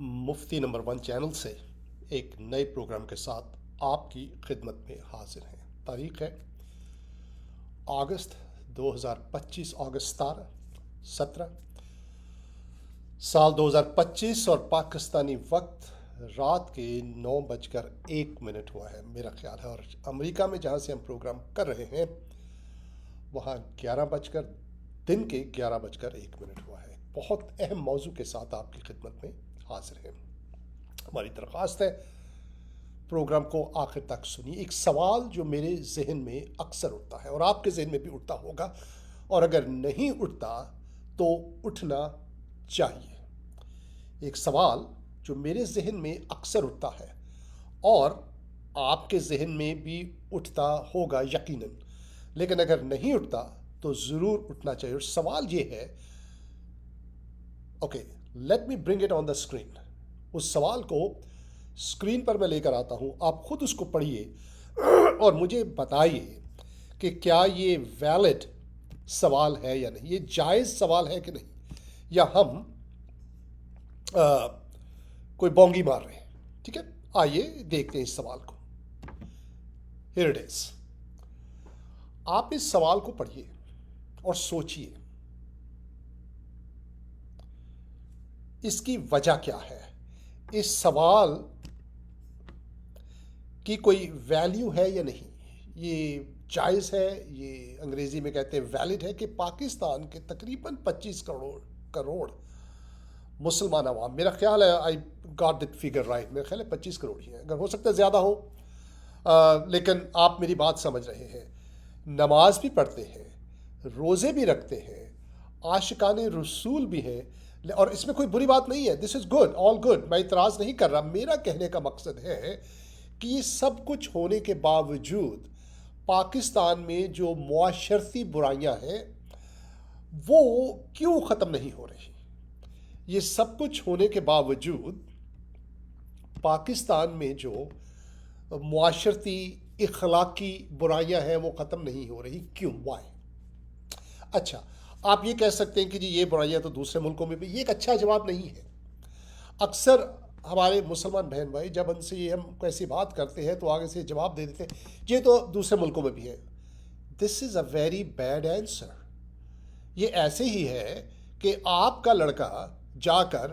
मुफ्ती number 1 channel से एक नए प्रोग्राम के साथ आपकी खिदमत में हाजिर हैं। तारीख़ है अगस्त 2025, अगस्त 17 साल 2025 और पाकिस्तानी वक्त रात के 9:01 हुआ है मेरा ख्याल है। और अमेरिका में जहाँ से हम प्रोग्राम कर रहे हैं वहाँ दिन के 11:01 हुआ है। बहुत अहम मौजू के साथ आपकी खिदमत में हाजिर हैं। हमारी दरख्वास्त है प्रोग्राम को आखिर तक सुनिए। एक सवाल जो मेरे जहन में अक्सर उठता है और आपके जहन में भी उठता होगा, और अगर नहीं उठता तो उठना चाहिए। एक सवाल जो मेरे जहन में अक्सर उठता है और आपके जहन में भी उठता होगा यकीनन, लेकिन अगर नहीं उठता तो ज़रूर उठना चाहिए। और सवाल ये है, okay, let me bring it on the screen. उस सवाल को स्क्रीन पर मैं लेकर आता हूँ, आप खुद उसको पढ़िए और मुझे बताइए कि क्या ये वैलिड सवाल है या नहीं, ये जायज़ सवाल है कि नहीं, या हम कोई बोंगी मार रहे हैं। ठीक है, आइए देखते हैं इस सवाल को। Here it is. आप इस सवाल को पढ़िए और सोचिए इसकी वजह क्या है। इस सवाल की कोई वैल्यू है या नहीं, ये जायज़ है, ये अंग्रेज़ी में कहते हैं वैलिड है कि पाकिस्तान के तकरीबन 25 करोड़ मुसलमान अवाम, मेरा ख्याल है I got that figure right, मेरा ख्याल है 25 करोड़ ही है, अगर हो सकता है ज़्यादा हो, लेकिन आप मेरी बात समझ रहे हैं। नमाज भी पढ़ते हैं, रोज़े भी रखते हैं, आशिकाने रसूल भी हैं, और इसमें कोई बुरी बात नहीं है। This is good, all good, मैं इतराज़ नहीं कर रहा। मेरा कहने का मकसद है कि ये सब कुछ होने के बावजूद पाकिस्तान में जो मुआशरती बुराइयां हैं वो क्यों ख़त्म नहीं हो रही। ये सब कुछ होने के बावजूद पाकिस्तान में जो मुआशरती इखलाकी बुराइयां हैं वो ख़त्म नहीं हो रही, क्यों, वाई? अच्छा, आप ये कह सकते हैं कि जी ये बुराइयां तो दूसरे मुल्कों में भी, ये एक अच्छा जवाब नहीं है। अक्सर हमारे मुसलमान बहन भाई जब उनसे ये हम कैसी बात करते हैं तो आगे से जवाब दे देते हैं ये तो दूसरे मुल्कों में भी है। This is a very bad answer. ये ऐसे ही है कि आपका लड़का जाकर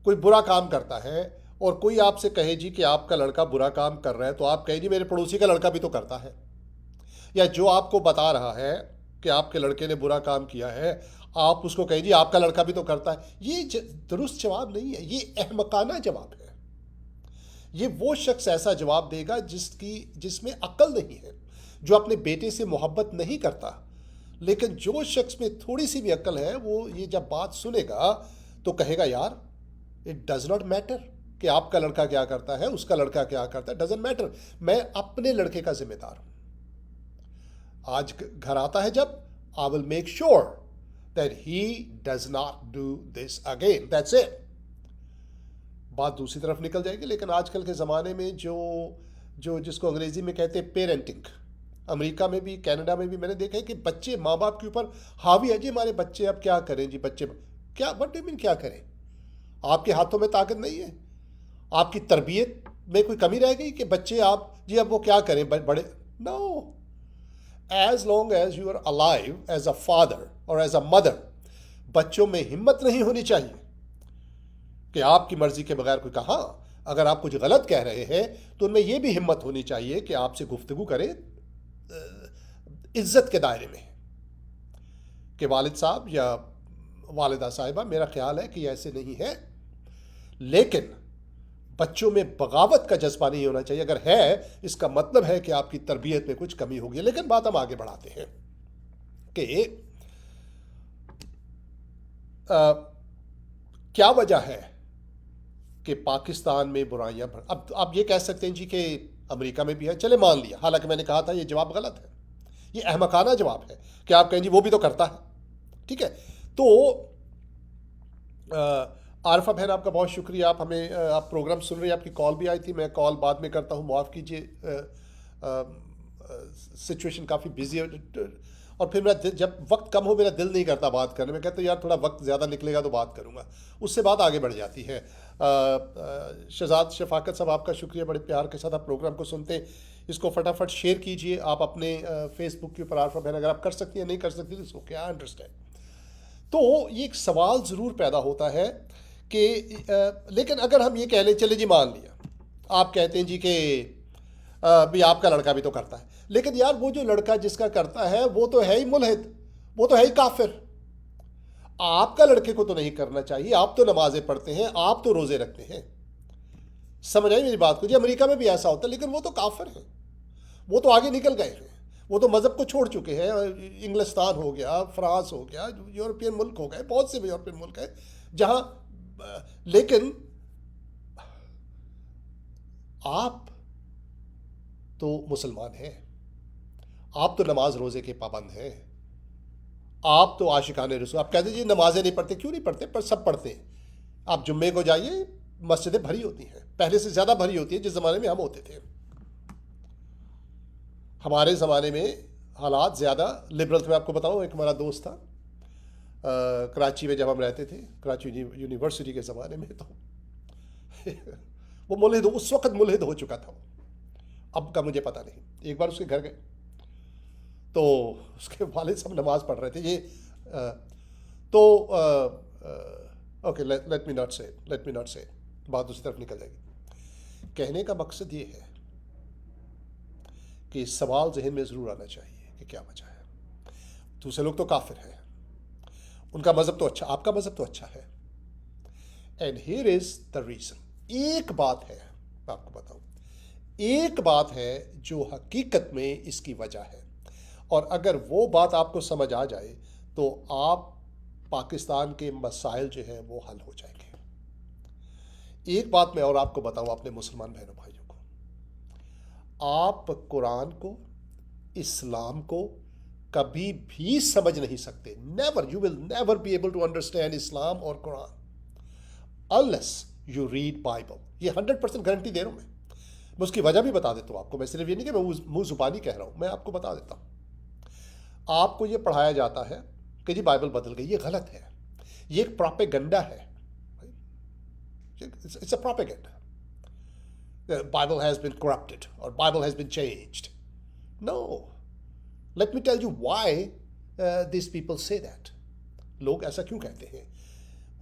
कोई बुरा काम करता है और कोई आपसे कहे जी कि आपका लड़का बुरा काम कर रहा है, तो आप कहें जी मेरे पड़ोसी का लड़का भी तो करता है। या जो आपको बता रहा है कि आपके लड़के ने बुरा काम किया है, आप उसको कहें जी आपका लड़का भी तो करता है। ये दुरुस्त जवाब नहीं है, ये अहमकाना जवाब है। ये वो शख्स ऐसा जवाब देगा जिसमें अक्ल नहीं है, जो अपने बेटे से मोहब्बत नहीं करता। लेकिन जो शख्स में थोड़ी सी भी अक्ल है वो ये जब बात सुनेगा तो कहेगा यार इट डज नॉट मैटर कि आपका लड़का क्या करता है, उसका लड़का क्या करता है, डजंट मैटर, मैं अपने लड़के का जिम्मेदार हूं। आज घर आता है जब, I will make sure that he does not do this again, that's it. बात दूसरी तरफ निकल जाएगी। लेकिन आजकल के ज़माने में जो जिसको अंग्रेज़ी में कहते हैं पेरेंटिंग, अमेरिका में भी कनाडा में भी मैंने देखा है कि बच्चे माँ बाप के ऊपर हावी है। जी हमारे बच्चे अब क्या करें जी, बच्चे क्या, व्हाट डू यू मीन क्या करें? आपके हाथों में ताकत नहीं है? आपकी तरबियत में कोई कमी रह गई कि बच्चे आप जी अब वो क्या करें बड़े? No, as long as you are alive as a father और एज अ मदर, बच्चों में हिम्मत नहीं होनी चाहिए कि आपकी मर्जी के बगैर कोई कहा। अगर आप कुछ गलत कह रहे हैं तो उनमें यह भी हिम्मत होनी चाहिए कि आपसे गुफ्तगू करें इज्जत के दायरे में कि वालिद साहब या वालिदा साहिबा, मेरा ख्याल है कि ऐसे नहीं है। लेकिन बच्चों में बगावत का जज्बा नहीं होना चाहिए। अगर है इसका मतलब है कि आपकी तरबियत में कुछ कमी होगी। लेकिन बात हम आगे बढ़ाते हैं कि क्या वजह है कि पाकिस्तान में बुराइयां अब आप ये कह सकते हैं जी कि अमेरिका में भी है, चले मान लिया, हालांकि मैंने कहा था ये जवाब गलत है, ये अहमकाना जवाब है कि आप कहें जी वो भी तो करता है। ठीक है, तो आरफा बहन आपका बहुत शुक्रिया, आप हमें आप प्रोग्राम सुन रही हैं, आपकी कॉल भी आई थी, मैं कॉल बाद में करता हूँ, माफ़ कीजिए, सिचुएशन काफ़ी बिजी है। और फिर जब वक्त कम हो मेरा दिल नहीं करता बात करने में, कहते यार थोड़ा वक्त ज़्यादा निकलेगा तो बात करूँगा, उससे बात आगे बढ़ जाती है। शहजाद शफाकत साहब, आपका शुक्रिया, बड़े प्यार के साथ आप प्रोग्राम को सुनते हैं। इसको फटाफट शेयर कीजिए आप अपने फेसबुक के ऊपर। आरफा बहन अगर आप कर सकती हैं, नहीं कर सकती तो क्या अंडरस्टैंड। तो ये एक सवाल ज़रूर पैदा होता है कि लेकिन अगर हम ये कह लें, चले जी मान लिया आप कहते हैं जी कि भी आपका लड़का भी तो करता है, लेकिन यार वो जो लड़का जिसका करता है वो तो है ही मुल्हिद, वो तो है ही काफिर। आपका लड़के को तो नहीं करना चाहिए, आप तो नमाजें पढ़ते हैं, आप तो रोजे रखते हैं। समझ आई मेरी बात को? जी अमेरिका में भी ऐसा होता है, लेकिन वो तो काफिर है, वो तो आगे निकल गए हैं, वो तो मज़हब को छोड़ चुके हैं। इंग्लिस्तान हो गया, फ्रांस हो गया, यूरोपियन मुल्क हो गए, बहुत से यूरोपियन मुल्क हैं जहाँ, लेकिन आप तो मुसलमान हैं, आप तो नमाज रोज़े के पाबंद हैं, आप तो आशिकाने रसूल। आप कहते जी नमाजें नहीं पढ़ते, क्यों नहीं पढ़ते? पर सब पढ़ते हैं। आप जुम्मे को जाइए, मस्जिदें भरी होती हैं, पहले से ज़्यादा भरी होती है जिस ज़माने में हम होते थे। हमारे ज़माने में हालात ज़्यादा लिबरल थे। मैं आपको बताऊँ, एक हमारा दोस्त था कराची में, जब हम रहते थे कराची यूनिवर्सिटी के ज़माने में, तो वो मुल्हिद, उस वक्त मुल्हिद हो चुका था, अब का मुझे पता नहीं। एक बार उसके घर गए तो उसके वालिद साहब नमाज पढ़ रहे थे। ये तो ओके, लेट मी नॉट से बात उसी तरफ निकल जाएगी। कहने का मकसद ये है कि सवाल जहन में ज़रूर आना चाहिए कि क्या वजह है। दूसरे लोग तो काफिर हैं, उनका मज़हब तो अच्छा, आपका मज़हब तो अच्छा है। And here is the reason. एक बात है, मैं आपको बताऊं, एक बात है जो हकीकत में इसकी वजह है, और अगर वो बात आपको समझ आ जाए तो आप पाकिस्तान के मसाइल जो हैं वो हल हो जाएंगे। एक बात मैं और आपको बताऊं अपने मुसलमान बहनों भाइयों को, आप कुरान को, इस्लाम को कभी भी समझ नहीं सकते। Never, you will never be able to understand Islam और Quran unless you read Bible. ये 100% गारंटी दे रहा हूं मैं उसकी वजह भी बता देता हूं आपको। मैं सिर्फ ये नहीं कि मैं मुंह जुबानी कह रहा हूं, मैं आपको बता देता हूं। आपको ये पढ़ाया जाता है कि जी बाइबल बदल गई, ये गलत है, ये एक प्रोपेगेंडा है। It's a propaganda. Bible has been corrupted और Bible has been changed. No, let me tell you why this people say that. लोग ऐसा क्यों कहते हैं?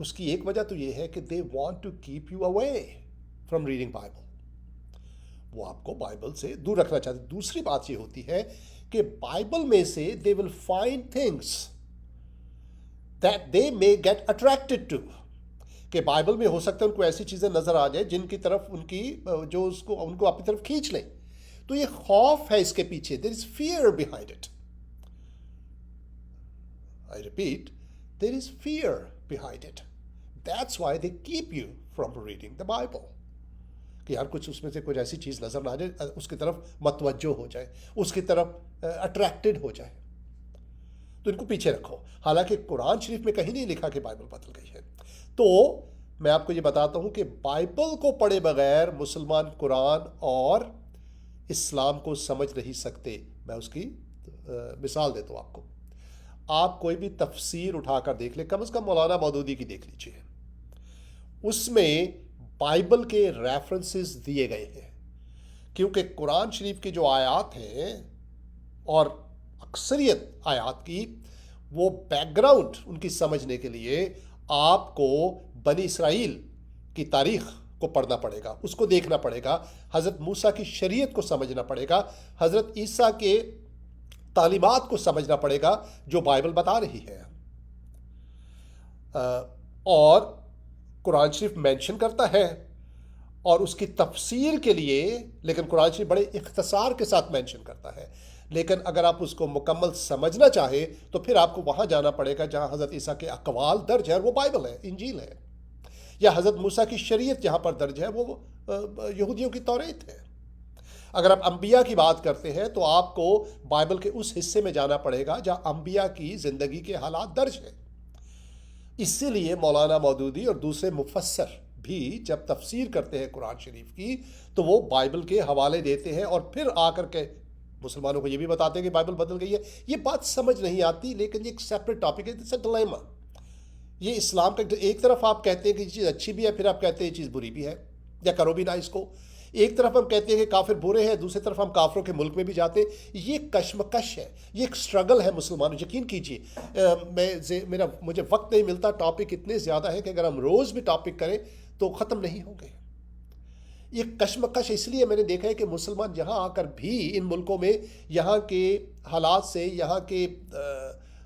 उसकी एक वजह तो ये है कि they want to keep you away from reading Bible. वो आपको बाइबल से दूर रखना चाहते। दूसरी बात ये होती है कि बाइबल में से they will find things that they may get attracted to. कि बाइबल में हो सकता है उनको ऐसी चीजें नजर आ जाए जिनकी तरफ उनकी जो उसको उनको अपनी तरफ खींच ले। तो ये खौफ है इसके पीछे, there is fear behind it. I repeat, there is fear behind it. That's why they keep you from reading the Bible. कि यार कुछ उसमें से कुछ ऐसी चीज़ नज़र ना आ जाए, उसकी तरफ मतवज्जो हो जाए, उसकी तरफ अट्रैक्टेड हो जाए, तो इनको पीछे रखो। हालांकि कुरान शरीफ में कहीं नहीं लिखा कि बाइबल बदल गई है। तो मैं आपको ये बताता हूँ कि बाइबल को पढ़े बगैर मुसलमान कुरान और इस्लाम को समझ नहीं सकते। मैं उसकी मिसाल देता हूँ आपको। आप कोई भी तफसीर उठाकर देख ले, कम से कम मौलाना मौदूदी की देख लीजिए, उसमें बाइबल के रेफरेंसेस दिए गए हैं। क्योंकि कुरान शरीफ की जो आयत हैं और अक्सरियत आयत की, वो बैकग्राउंड उनकी समझने के लिए आपको बनी इसराइल की तारीख को पढ़ना पड़ेगा, उसको देखना पड़ेगा, हज़रत मूसा की शरीयत को समझना पड़ेगा, हज़रत ईसा के तालीमात को समझना पड़ेगा जो बाइबल बता रही है। और कुरान शरीफ मेंशन करता है और उसकी तफसीर के लिए, लेकिन कुरान शरीफ बड़े इख्तिसार के साथ मेंशन करता है। लेकिन अगर आप उसको मुकम्मल समझना चाहे तो फिर आपको वहाँ जाना पड़ेगा जहाँ हज़रत ईसा के अक़वाल दर्ज है, वो बाइबल है, इंजील है। या हज़रत मूसा की शरीयत जहाँ पर दर्ज है वो यहूदियों की तौरात है। अगर आप अंबिया की बात करते हैं तो आपको बाइबल के उस हिस्से में जाना पड़ेगा जहाँ अंबिया की ज़िंदगी के हालात दर्ज हैं। इसीलिए मौलाना मौदूदी और दूसरे मुफस्सर भी जब तफसीर करते हैं कुरान शरीफ की, तो वो बाइबल के हवाले देते हैं और फिर आकर के मुसलमानों को ये भी बताते हैं कि बाइबल बदल गई है। ये बात समझ नहीं आती, लेकिन ये एक सेपरेट टॉपिक है, इट्स अ डिलेमा। ये इस्लाम का एक तरफ आप कहते हैं कि ये चीज़ अच्छी भी है, फिर आप कहते हैं ये चीज़ बुरी भी है, या करो भी ना इसको। एक तरफ हम कहते हैं कि काफिर बुरे हैं, दूसरी तरफ हम काफिरों के मुल्क में भी जाते हैं। ये कश्मकश है, ये एक स्ट्रगल है मुसलमानों। यकीन कीजिए, मुझे वक्त नहीं मिलता, टॉपिक इतने ज़्यादा है कि अगर हम रोज़ भी टॉपिक करें तो ख़त्म नहीं होंगे। ये कश्मकश इसलिए मैंने देखा है कि मुसलमान यहाँ आकर भी इन मुल्कों में यहाँ के हालात से, यहाँ के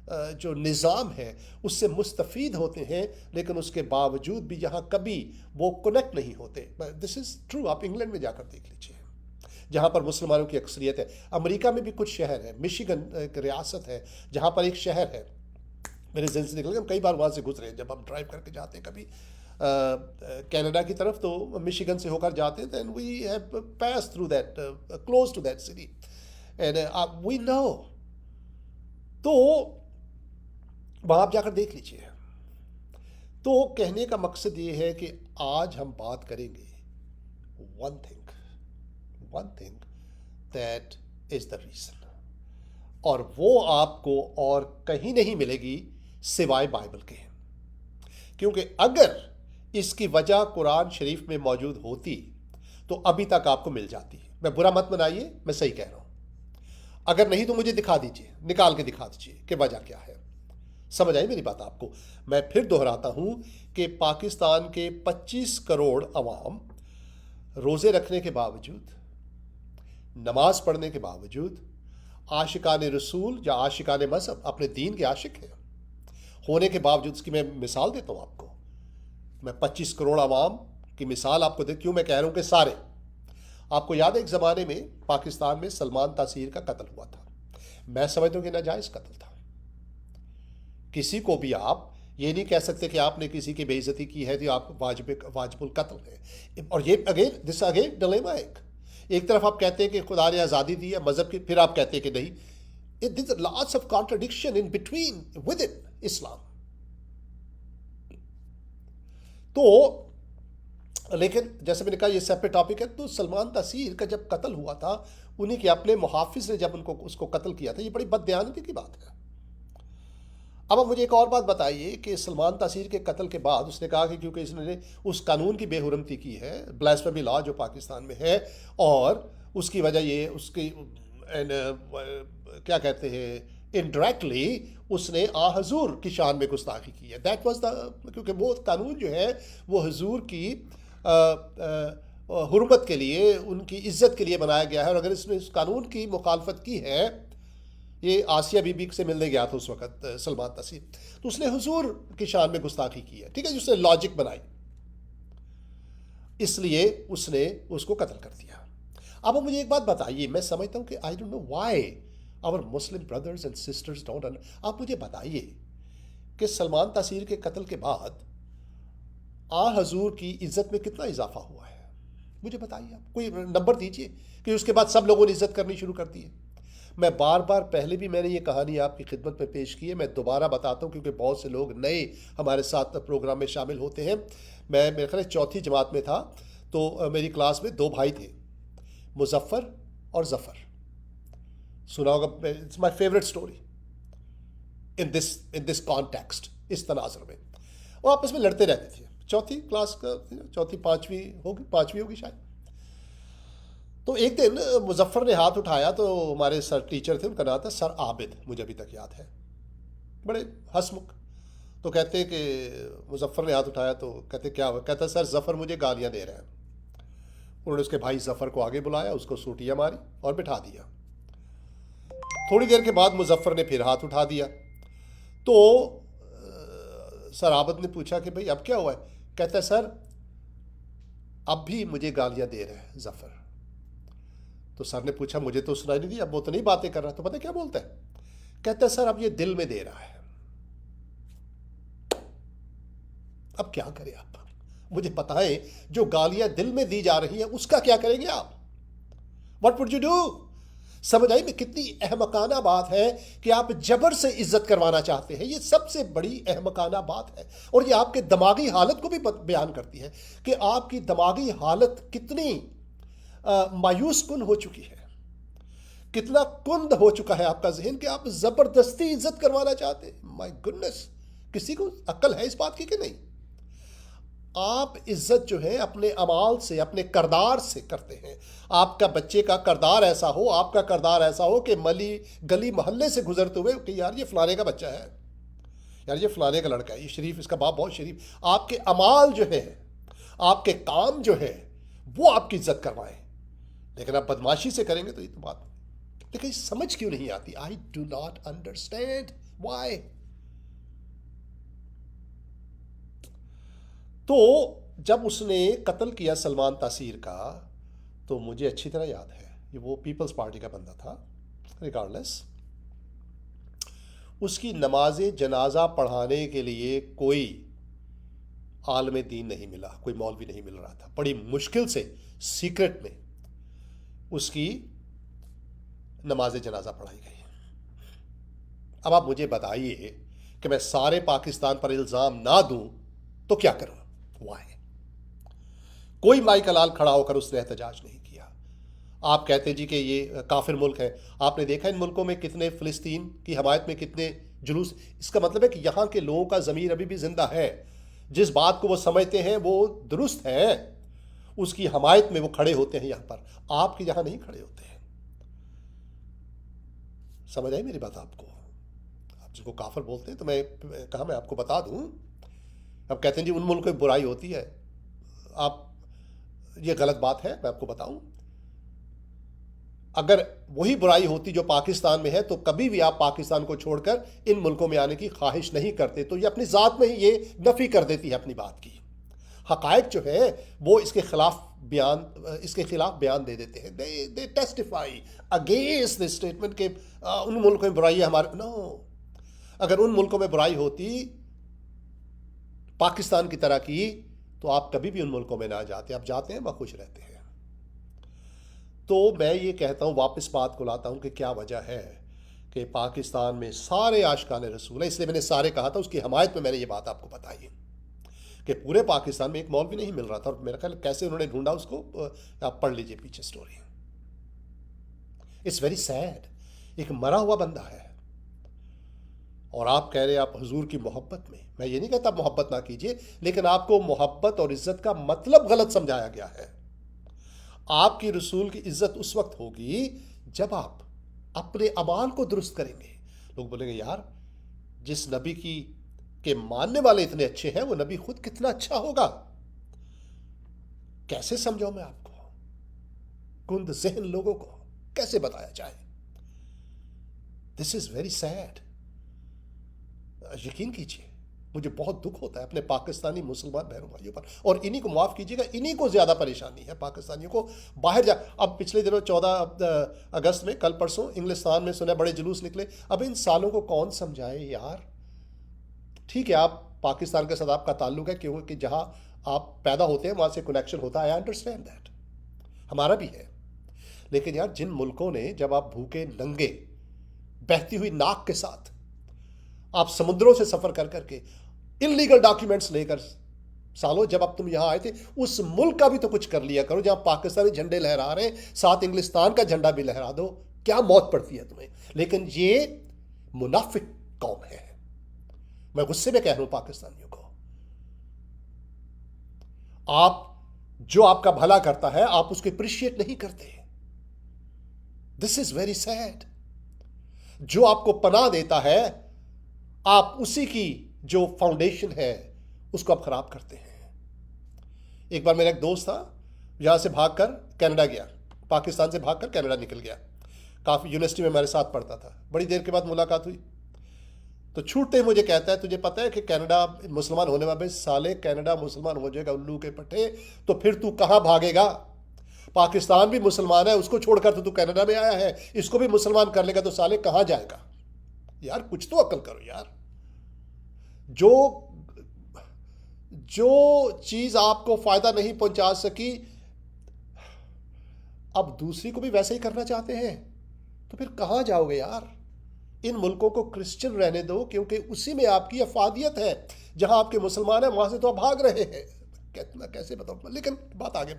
जो निज़ाम है उससे मुस्तफ़ीद होते हैं, लेकिन उसके बावजूद भी यहाँ कभी वो कनेक्ट नहीं होते। दिस इज़ ट्रू, आप इंग्लैंड में जाकर देख लीजिए जहाँ पर मुसलमानों की अक्सरियत है। अमेरिका में भी कुछ शहर है, मिशिगन एक रियासत है जहाँ पर एक शहर है, मेरे जहन से निकल गया, हम कई बार वहाँ से गुजरे हैं जब हम ड्राइव करके जाते हैं कभी कनाडा की तरफ, तो मिशिगन से होकर जाते हैं, then we have pass through that, close to that city, and we know. तो वहाँ आप जाकर देख लीजिए। तो कहने का मकसद ये है कि आज हम बात करेंगे one thing that is the reason, और वो आपको और कहीं नहीं मिलेगी सिवाय बाइबल के। क्योंकि अगर इसकी वजह कुरान शरीफ में मौजूद होती तो अभी तक आपको मिल जाती। मैं बुरा मत मनाइए, मैं सही कह रहा हूँ। अगर नहीं तो मुझे दिखा दीजिए, निकाल के दिखा दीजिए कि वजह क्या है। समझ आई मेरी बात आपको? मैं फिर दोहराता हूँ कि पाकिस्तान के 25 करोड़ अवाम रोज़े रखने के बावजूद, नमाज पढ़ने के बावजूद, आशिकान रसूल या आशिकान मज़हब, अपने दीन के आशिक हैं होने के बावजूद, उसकी मैं मिसाल देता हूँ आपको। मैं 25 करोड़ अवाम की मिसाल आपको दे, क्यों मैं कह रहा हूँ कि सारे। आपको याद है एक ज़माने में पाकिस्तान में सलमान तासीर का कत्ल हुआ था। मैं समझता हूँ कि नाजायज़ कत्ल था। किसी को भी आप ये नहीं कह सकते कि आपने किसी की बेइज्जती की है तो आप वाजिबुल कत्ल है। और ये अगेन डिलेमा है। एक तरफ आप कहते हैं कि खुदा ने आज़ादी दी है मज़हब की, फिर आप कहते हैं कि नहीं। There's lots of contradiction in between within Islam. तो लेकिन जैसे मैंने कहा ये सेपरेट टॉपिक है। तो सलमान तासीर का जब कत्ल हुआ था, उन्हीं के अपने मुहाफिज ने जब उसको कत्ल किया था, ये बड़ी बददयानती की बात है। अब मुझे एक और बात बताइए कि सलमान तासीर के कत्ल के बाद उसने कहा कि क्योंकि इसने उस कानून की बेहुरमती की है, ब्लास्फेमी लॉ जो पाकिस्तान में है, और उसकी वजह ये उसकी क्या कहते हैं इनडायरेक्टली उसने आ हजूर की शान में गुस्ताखी की है। दैट वाज द, क्योंकि वो कानून जो है वो हजूर की हुर्मत के लिए, उनकी इज्जत के लिए बनाया गया है। और अगर इसने इस कानून की मुखालफत की है, ये आसिया बीबी से मिलने गया था उस वक्त सलमान तासीर, तो उसने हुजूर की शान में गुस्ताखी की है, ठीक है, जिसने लॉजिक बनाई, इसलिए उसने उसको कत्ल कर दिया। अब मुझे एक बात बताइए, मैं समझता हूँ कि I don't know why our Muslim brothers and sisters don't understand. आप मुझे बताइए कि सलमान तासीर के कत्ल के बाद आ हजूर की इज्जत में कितना इजाफा हुआ है? मुझे बताइए, आप कोई नंबर दीजिए कि उसके बाद सब लोगों ने इज्जत करनी शुरू कर दी है। मैं बार बार पहले भी मैंने ये कहानी आपकी खिदमत में पेश की है, मैं दोबारा बताता हूँ क्योंकि बहुत से लोग नए हमारे साथ प्रोग्राम में शामिल होते हैं। मैं मेरे ख्याल चौथी जमात में था, तो मेरी क्लास में दो भाई थे, मुजफ्फर और जफ़र। सुना होगा, it's my favourite story in this context, इस तनाज़ुर में। वो आपस में लड़ते रहते थे। चौथी क्लास का, चौथी पाँचवीं होगी शायद। तो एक दिन मुजफ्फर ने हाथ उठाया, तो हमारे सर टीचर थे, उनका नाम था सर आबिद, मुझे अभी तक याद है, बड़े हंसमुख। तो कहते कि मुजफ्फर ने हाथ उठाया तो कहते क्या हुआ? कहता सर जफ़र मुझे गालियां दे रहा है। उन्होंने उसके भाई जफ़र को आगे बुलाया, उसको सूटियाँ मारी और बिठा दिया। थोड़ी देर के बाद मुजफ्फर ने फिर हाथ उठा दिया। तो सर आबिद ने पूछा कि भाई अब क्या हुआ है? कहता है सर अब भी मुझे गालियां दे रहा है जफ़र। तो सर ने पूछा मुझे तो सुनाई नहीं दी, अब वो तो नहीं बातें कर रहा। तो पता क्या बोलता है? कहता है सर अब ये दिल में दे रहा है। अब क्या करें आप? मुझे बताएं, जो गालियां दिल में दी जा रही हैं उसका क्या करेंगे आप? What would you do? समझ आई में कितनी अहमकाना बात है कि आप जबर से इज्जत करवाना चाहते हैं। ये सबसे बड़ी अहमकाना बात है, और ये आपके दिमागी हालत को भी बयान करती है कि आपकी दिमागी हालत कितनी मायूस कुन हो चुकी है कितना कुंद हो चुका है आपका जहन कि आप जबरदस्ती इज्जत करवाना चाहते हैं। माय गुडनेस, किसी को अक्ल है इस बात की कि नहीं? आप इज्जत जो है अपने अमाल से, अपने करदार से करते हैं। आपका बच्चे का करदार ऐसा हो, आपका करदार ऐसा हो कि गली मोहल्ले से गुजरते हुए कि यार ये फलाने का बच्चा है, यार ये फलाने का लड़का है, ये शरीफ, इसका बाप बहुत शरीफ। आपके अमाल जो है, आपके काम जो है, वो आपकी इज्जत करवाएं। लेकिन आप बदमाशी से करेंगे तो ये तो बात, लेकिन समझ क्यों नहीं आती? I do not understand why. तो जब उसने कत्ल किया सलमान तासीर का, तो मुझे अच्छी तरह याद है, ये वो पीपल्स पार्टी का बंदा था। रिगार्डलेस, उसकी नमाज जनाजा पढ़ाने के लिए कोई आलम दीन नहीं मिला, कोई मौलवी नहीं मिल रहा था। बड़ी मुश्किल से सीक्रेट में उसकी नमाज जनाजा पढ़ाई गई। अब आप मुझे बताइए कि मैं सारे पाकिस्तान पर इल्ज़ाम ना दूं तो क्या करूं? वाई? कोई माई का लाल खड़ा होकर उसने एहतजाज नहीं किया। आप कहते जी कि ये काफिर मुल्क है। आपने देखा इन मुल्कों में कितने फ़िलिस्तीन की हमायत में कितने जुलूस। इसका मतलब है कि यहाँ के लोगों का ज़मीर अभी भी ज़िंदा है। जिस बात को वो समझते हैं वो दुरुस्त है, उसकी हमायत में वो खड़े होते हैं। यहाँ पर आपके यहाँ नहीं खड़े होते हैं। समझ आई मेरी बात आपको? आप जिनको काफिर बोलते हैं, तो मैं आपको बता दूं। अब कहते हैं जी उन मुल्कों में बुराई होती है। आप, ये गलत बात है। मैं आपको बताऊं, अगर वही बुराई होती जो पाकिस्तान में है, तो कभी भी आप पाकिस्तान को छोड़कर इन मुल्कों में आने की ख्वाहिश नहीं करते। तो ये अपनी ज़ात में ही ये नफ़ी कर देती है अपनी बात की। हक़ाइक़ जो है वो इसके खिलाफ बयान दे देते हैं। दे टेस्टिफाई अगेंस्ट दिस स्टेटमेंट के उन मुल्कों में बुराई है हमारे। नो, अगर उन मुल्कों में बुराई होती पाकिस्तान की तरह की, तो आप कभी भी उन मुल्कों में ना जाते। आप जाते हैं, वह खुश रहते हैं। तो मैं ये कहता हूँ, वापस बात को लाता हूँ कि क्या वजह है कि पाकिस्तान में सारे आशिकान रसूल है। इसलिए मैंने सारे कहा था, उसकी हमायत में मैंने ये बात आपको बताई कि पूरे पाकिस्तान में एक मौलवी नहीं मिल रहा था। और मेरा ख्याल कैसे उन्होंने ढूंढा उसको, आप पढ़ लीजिए पीछे स्टोरी। It's very sad. एक मरा हुआ बंदा है और आप कह रहे हैं आप हुजूर की मोहब्बत में। मैं ये नहीं कहता मोहब्बत ना कीजिए, लेकिन आपको मोहब्बत और इज्जत का मतलब गलत समझाया गया है। आपकी रसूल की इज्जत उस वक्त होगी जब आप अपने अमाल को दुरुस्त करेंगे। लोग बोलेंगे यार, जिस नबी के मानने वाले इतने अच्छे हैं, वो नबी खुद कितना अच्छा होगा। कैसे समझाऊं मैं आपको? कुंद ज़हन लोगों को कैसे बताया जाए? This is very sad. यकीन कीजिए, मुझे बहुत दुख होता है अपने पाकिस्तानी मुसलमान बहनों भाइयों पर। और इन्हीं को, माफ़ कीजिएगा, इन्हीं को ज़्यादा परेशानी है पाकिस्तानियों को बाहर जा। अब पिछले दिनों 14 अगस्त में, कल परसों इंग्लिस्तान में सुना बड़े जुलूस निकले। अब इन सालों को कौन समझाए यार? ठीक है, आप पाकिस्तान के साथ आपका ताल्लुक है क्योंकि जहाँ आप पैदा होते हैं वहाँ से कनेक्शन होता है। आई अंडरस्टैंड दैट, हमारा भी है। लेकिन यार, जिन मुल्कों ने, जब आप भूखे नंगे बहती हुई नाक के साथ आप समुद्रों से सफर कर करके इलीगल डॉक्यूमेंट्स लेकर सालों, जब अब तुम यहां आए थे, उस मुल्क का भी तो कुछ कर लिया करो जहां पाकिस्तानी झंडे लहरा रहे हैं, साथ इंग्लिस्तान का झंडा भी लहरा दो। क्या मौत पड़ती है तुम्हें? लेकिन ये मुनाफिक कौम है। मैं गुस्से में कह रहा हूं पाकिस्तानियों को, आप जो आपका भला करता है आप उसको अप्रिशिएट नहीं करते। This is very sad. जो आपको पनाह देता है, आप उसी की जो फाउंडेशन है उसको आप खराब करते हैं। एक बार मेरा एक दोस्त था, यहां से भागकर कनाडा गया, पाकिस्तान से भागकर कनाडा निकल गया। काफ़ी यूनिवर्सिटी में हमारे साथ पढ़ता था। बड़ी देर के बाद मुलाकात हुई तो छूटते ही मुझे कहता है, तुझे पता है कि कनाडा मुसलमान होने वाले? साले, कनाडा मुसलमान हो जाएगा उल्लू के पट्टे, तो फिर तू कहां भागेगा? पाकिस्तान भी मुसलमान है, उसको छोड़कर तो तू कनाडा में आया है, इसको भी मुसलमान कर लेगा तो साले कहां जाएगा? यार कुछ तो अक्ल करो यार। जो चीज आपको फायदा नहीं पहुंचा सकी, अब दूसरी को भी वैसे ही करना चाहते हैं, तो फिर कहां जाओगे यार? इन मुल्कों को क्रिश्चियन रहने दो, क्योंकि उसी में आपकी अफादियत है। जहां आपके मुसलमान हैं वहां से तो आप भाग रहे हैं। कितना कैसे बताऊं? लेकिन बात आगे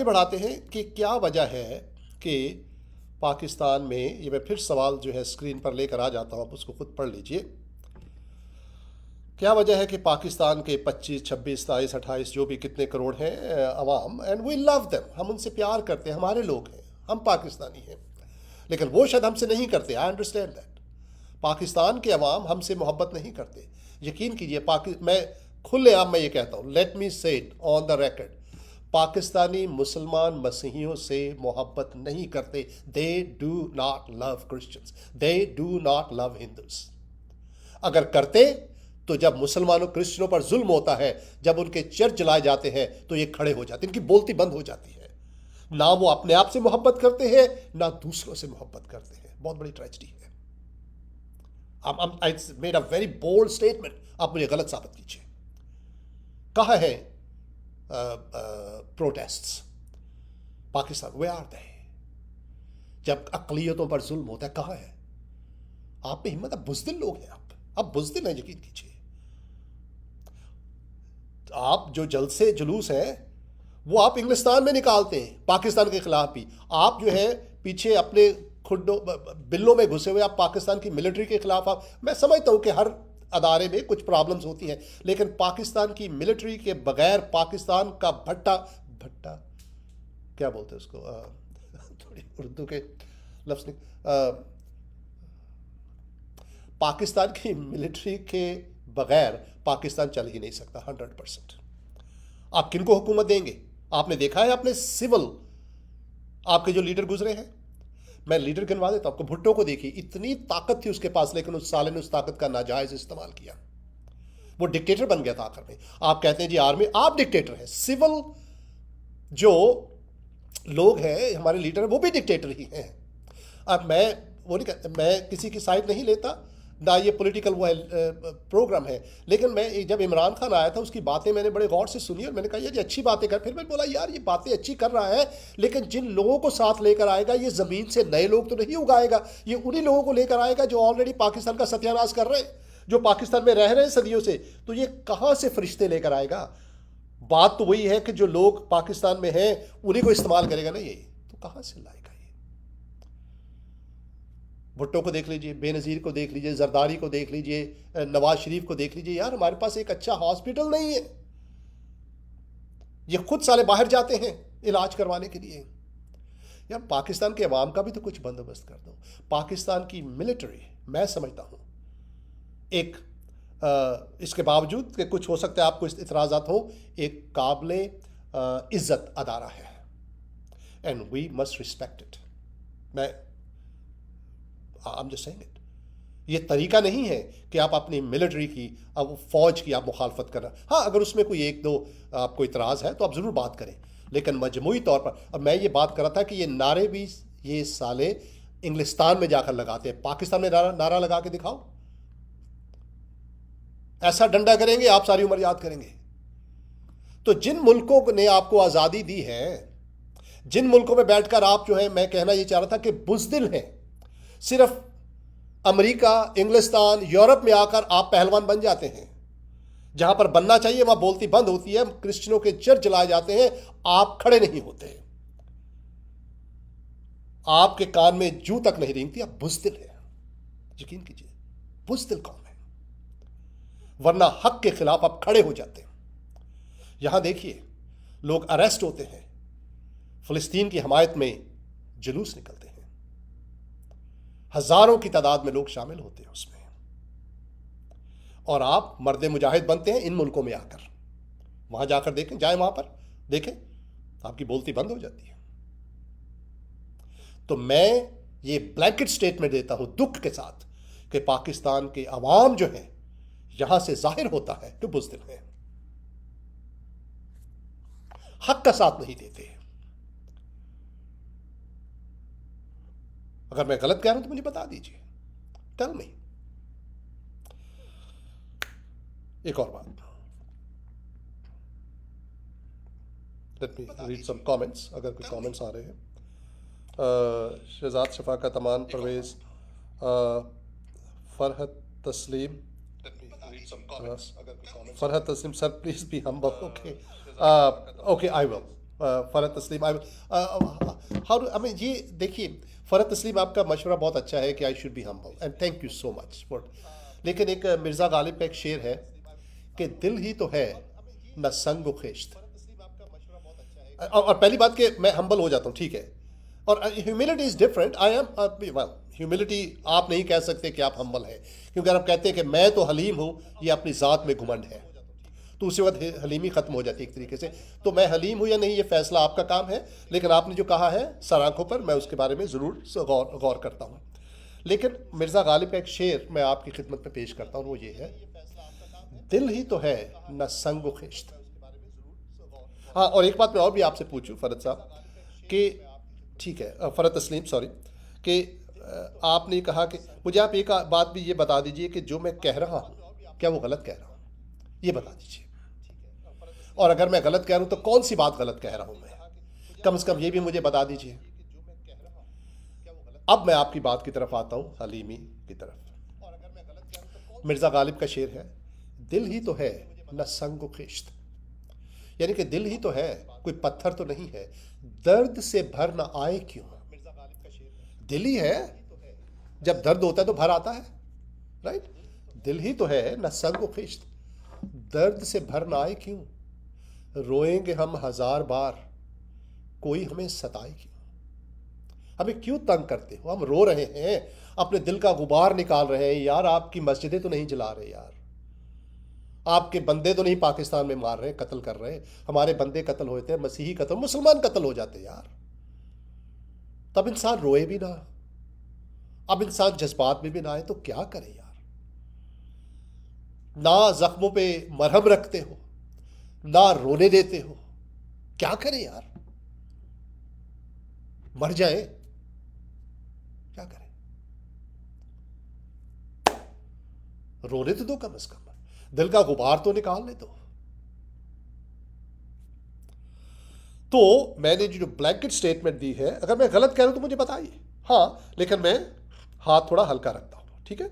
बढ़ाते हैं कि क्या वजह है कि पाकिस्तान में, ये मैं फिर सवाल जो है स्क्रीन पर लेकर आ जाता हूँ, आप उसको खुद पढ़ लीजिए। क्या वजह है कि पाकिस्तान के 25, 26, 27, 28 जो भी कितने करोड़ हैं अवाम, एंड वी लव देम, हम उनसे प्यार करते हैं, हमारे लोग हैं, हम पाकिस्तानी हैं, लेकिन वो शायद हमसे नहीं करते। I understand that. पाकिस्तान के अवाम हमसे मोहब्बत नहीं करते। यकीन कीजिए, मैं खुलेआम मैं ये कहता हूँ, लेट मी से it on the record, Pakistani मुसलमान मसीहियों से मोहब्बत नहीं करते। They do not love Christians, they do not love Hindus. अगर करते तो जब मुसलमानों क्रिश्चियनों पर जुल्म होता है, जब उनके चर्च जलाए जाते हैं, तो ये खड़े हो जाते, इनकी बोलती बंद हो जाती है। ना वो अपने आप से मोहब्बत करते हैं, ना दूसरों से मोहब्बत करते हैं। बहुत बड़ी ट्रेजेडी है। I made a very bold statement, आप मुझे गलत साबित कीजिए। कहाँ है protests Pakistan? Where are they? जब अक़लियतों पर जुल्म होता है, कहाँ है? आप में हिम्मत है? बुज़दिल लोग हैं आप बुज़दिल हैं, यकीन कीजिए। आप जो जलसे जुलूस है वो आप इंग्लिस्तान में निकालते हैं, पाकिस्तान के खिलाफ भी। आप जो है पीछे अपने खुड्डों बिल्लों में घुसे हुए, आप पाकिस्तान की मिलिट्री के खिलाफ। आप, मैं समझता हूं कि हर अदारे में कुछ प्रॉब्लम्स होती हैं, लेकिन पाकिस्तान की मिलिट्री के बगैर, पाकिस्तान का भट्टा भट्टा क्या बोलते हैं उसको, थोड़ी उर्दू के लफ्ज़ नहीं, पाकिस्तान की मिलिट्री के बगैर पाकिस्तान चल ही नहीं सकता 100%। आप किनको हुकूमत देंगे? आपने देखा है अपने सिविल, आपके जो लीडर गुजरे हैं, मैं लीडर गिनवा देता हूं आपको। भुट्टो को देखिए, इतनी ताकत थी उसके पास, लेकिन उस साले ने उस ताकत का नाजायज इस्तेमाल किया, वो डिक्टेटर बन गया था आखिर में। आप कहते हैं जी आर्मी, आप डिक्टेटर हैं। सिविल जो लोग हैं हमारे लीडर, वो भी डिक्टेटर ही हैं। अब मैं वो नहीं कहता, मैं किसी की साइड नहीं लेता, ना ये पॉलिटिकल वो प्रोग्राम है, लेकिन मैं जब इमरान खान आया था, उसकी बातें मैंने बड़े गौर से सुनी और मैंने कहा यार ये अच्छी बातें कर। फिर मैंने बोला यार ये बातें अच्छी कर रहा है, लेकिन जिन लोगों को साथ लेकर आएगा, ये ज़मीन से नए लोग तो नहीं उगाएगा, ये उन्हीं लोगों को लेकर आएगा जो ऑलरेडी पाकिस्तान का सत्यानाश कर रहे हैं, जो पाकिस्तान में रह रहे हैं सदियों से। तो ये कहाँ से फरिश्ते लेकर आएगा? बात तो वही है कि जो लोग पाकिस्तान में हैं उन्हीं को इस्तेमाल करेगा ना ये, तो कहाँ से लाएगा? भुट्टो को देख लीजिए, बेनज़ीर को देख लीजिए, जरदारी को देख लीजिए, नवाज शरीफ को देख लीजिए। यार हमारे पास एक अच्छा हॉस्पिटल नहीं है, ये खुद साले बाहर जाते हैं इलाज करवाने के लिए। यार पाकिस्तान के अवाम का भी तो कुछ बंदोबस्त कर दो। पाकिस्तान की मिलिट्री, मैं समझता हूँ एक इसके बावजूद कि कुछ हो सकता है आपको इतराज़ात हो, एक काबिले इज़्ज़त अदारा है, and we must respect it. मैं I'm just saying it। ये तरीका नहीं है कि आप अपनी मिलिट्री की, अब फौज की आप मुखालफत कर रहे हैं। हाँ, अगर उसमें कोई एक दो आपको इतराज़ है तो आप ज़रूर बात करें, लेकिन मजमूई तौर पर। अब मैं ये बात कर रहा था कि ये नारे भी ये साले इंग्लिस्तान में जाकर लगाते हैं। पाकिस्तान में नारा लगा के दिखाओ, ऐसा डंडा करेंगे आप सारी उम्र याद करेंगे। तो जिन मुल्कों ने आपको आज़ादी दी है, जिन मुल्कों में बैठकर आप जो है, मैं कहना ये चाह रहा था कि बुज़दिल हैं, सिर्फ अमेरिका, इंग्लिस्तान, यूरोप में आकर आप पहलवान बन जाते हैं। जहां पर बनना चाहिए वहां बोलती बंद होती है, क्रिश्चियनों के चर्च जलाए जाते हैं, आप खड़े नहीं होते, आपके कान में जू तक नहीं रेंगती, आप बुज़दिल हैं। यकीन कीजिए, बुज़दिल कौन है? वरना हक के खिलाफ आप खड़े हो जाते हैं। यहां देखिए, लोग अरेस्ट होते हैं, फिलिस्तीन की हमायत में जुलूस निकलते हैं, हजारों की तादाद में लोग शामिल होते हैं उसमें, और आप मर्द मुजाहिद बनते हैं इन मुल्कों में आकर। वहां जाकर देखें, जाए वहां पर देखें, आपकी बोलती बंद हो जाती है। तो मैं ये ब्लैंकेट स्टेटमेंट देता हूं दुख के साथ कि पाकिस्तान के अवाम जो है, यहां से जाहिर होता है कि बुज़दिल है, हक का साथ नहीं देते। अगर मैं गलत कह रहा हूं तो मुझे बता दीजिए, टेल मी। एक और बात, let me read some comments, अगर कोई कमेंट्स आ रहे हैं। शहजाद शफाकत, अमान परवेज, फरहत तस्लीम, फरहत तस्लीम, sir please be humble. Okay, okay, I will. Farhat तस्लीम, हाउ आई मीन, ये देखिए, फ़रहत तस्लीम आपका मशवरा बहुत अच्छा है कि I should be humble and thank you so much for. लेकिन एक मिर्ज़ा गालिब का एक शेर है कि दिल ही तो है न संग व खिश्त। और पहली बात कि मैं हम्बल हो जाता हूँ, ठीक है। और humility is different. I am well, humility आप नहीं कह सकते कि आप हम्बल हैं, क्योंकि अगर आप कहते हैं कि मैं तो हलीम हूँ, ये अपनी ज़ात में घुमंड है, तो उसी वक्त हलीमी ख़त्म हो जाती है एक तरीके से। तो मैं हलीम हूँ या नहीं, ये फ़ैसला आपका काम है, लेकिन आपने जो कहा है सर आंखों पर, मैं उसके बारे में ज़रूर गौर करता हूँ। लेकिन मिर्ज़ा गालिब का एक शेर मैं आपकी खिदमत में पेश करता हूँ, वो ये है, दिल ही तो है न संग व खिश्त। हाँ, और एक बात मैं और भी आपसे पूछूं फ़रत साहब कि, ठीक है, फ़रत तस्लीम, सॉरी, कि आपने कहा कि मुझे आप एक बात भी ये बता दीजिए कि जो मैं कह रहा हूँ क्या वो गलत कह रहा हूँ, ये बता दीजिए। और अगर मैं गलत कह रहा हूँ तो कौन सी बात गलत कह रहा हूँ मैं, कम से कम ये भी मुझे बता दीजिए। अब मैं आपकी बात की तरफ आता हूँ, हलीमी की तरफ। मिर्ज़ा गालिब का शेर है, दिल ही तो है न संग व खिश्त, यानी कि दिल ही तो है, कोई पत्थर तो नहीं है, दर्द से भर ना आए क्यों। दिल ही है, जब दर्द होता है तो भर आता है, राइट। दिल ही तो है न संग व खिश्त, दर्द से भर ना आए क्यों, रोएंगे हम हजार बार, कोई हमें सताए क्यों। हमें क्यों तंग करते हो, हम रो रहे हैं, अपने दिल का गुबार निकाल रहे हैं यार, आपकी मस्जिदें तो नहीं जला रहे यार, आपके बंदे तो नहीं पाकिस्तान में मार रहे, कत्ल कर रहे। हमारे बंदे कत्ल होते हैं, मसीही कत्ल, मुसलमान कत्ल हो जाते यार, तब इंसान रोए भी ना। अब इंसान जज्बात में भी ना आए तो क्या करे यार। ना जख्मों पे मरहम रखते हो, ना रोने देते हो, क्या करें यार, मर जाए, क्या करें, रोने तो दो, कम से कम दिल का गुबार तो निकालने दो। तो मैंने जो ब्लैंकेट स्टेटमेंट दी है, अगर मैं गलत कह रहा हूं तो मुझे बताइए, हाँ, लेकिन मैं हाथ थोड़ा हल्का रखता हूं, ठीक है।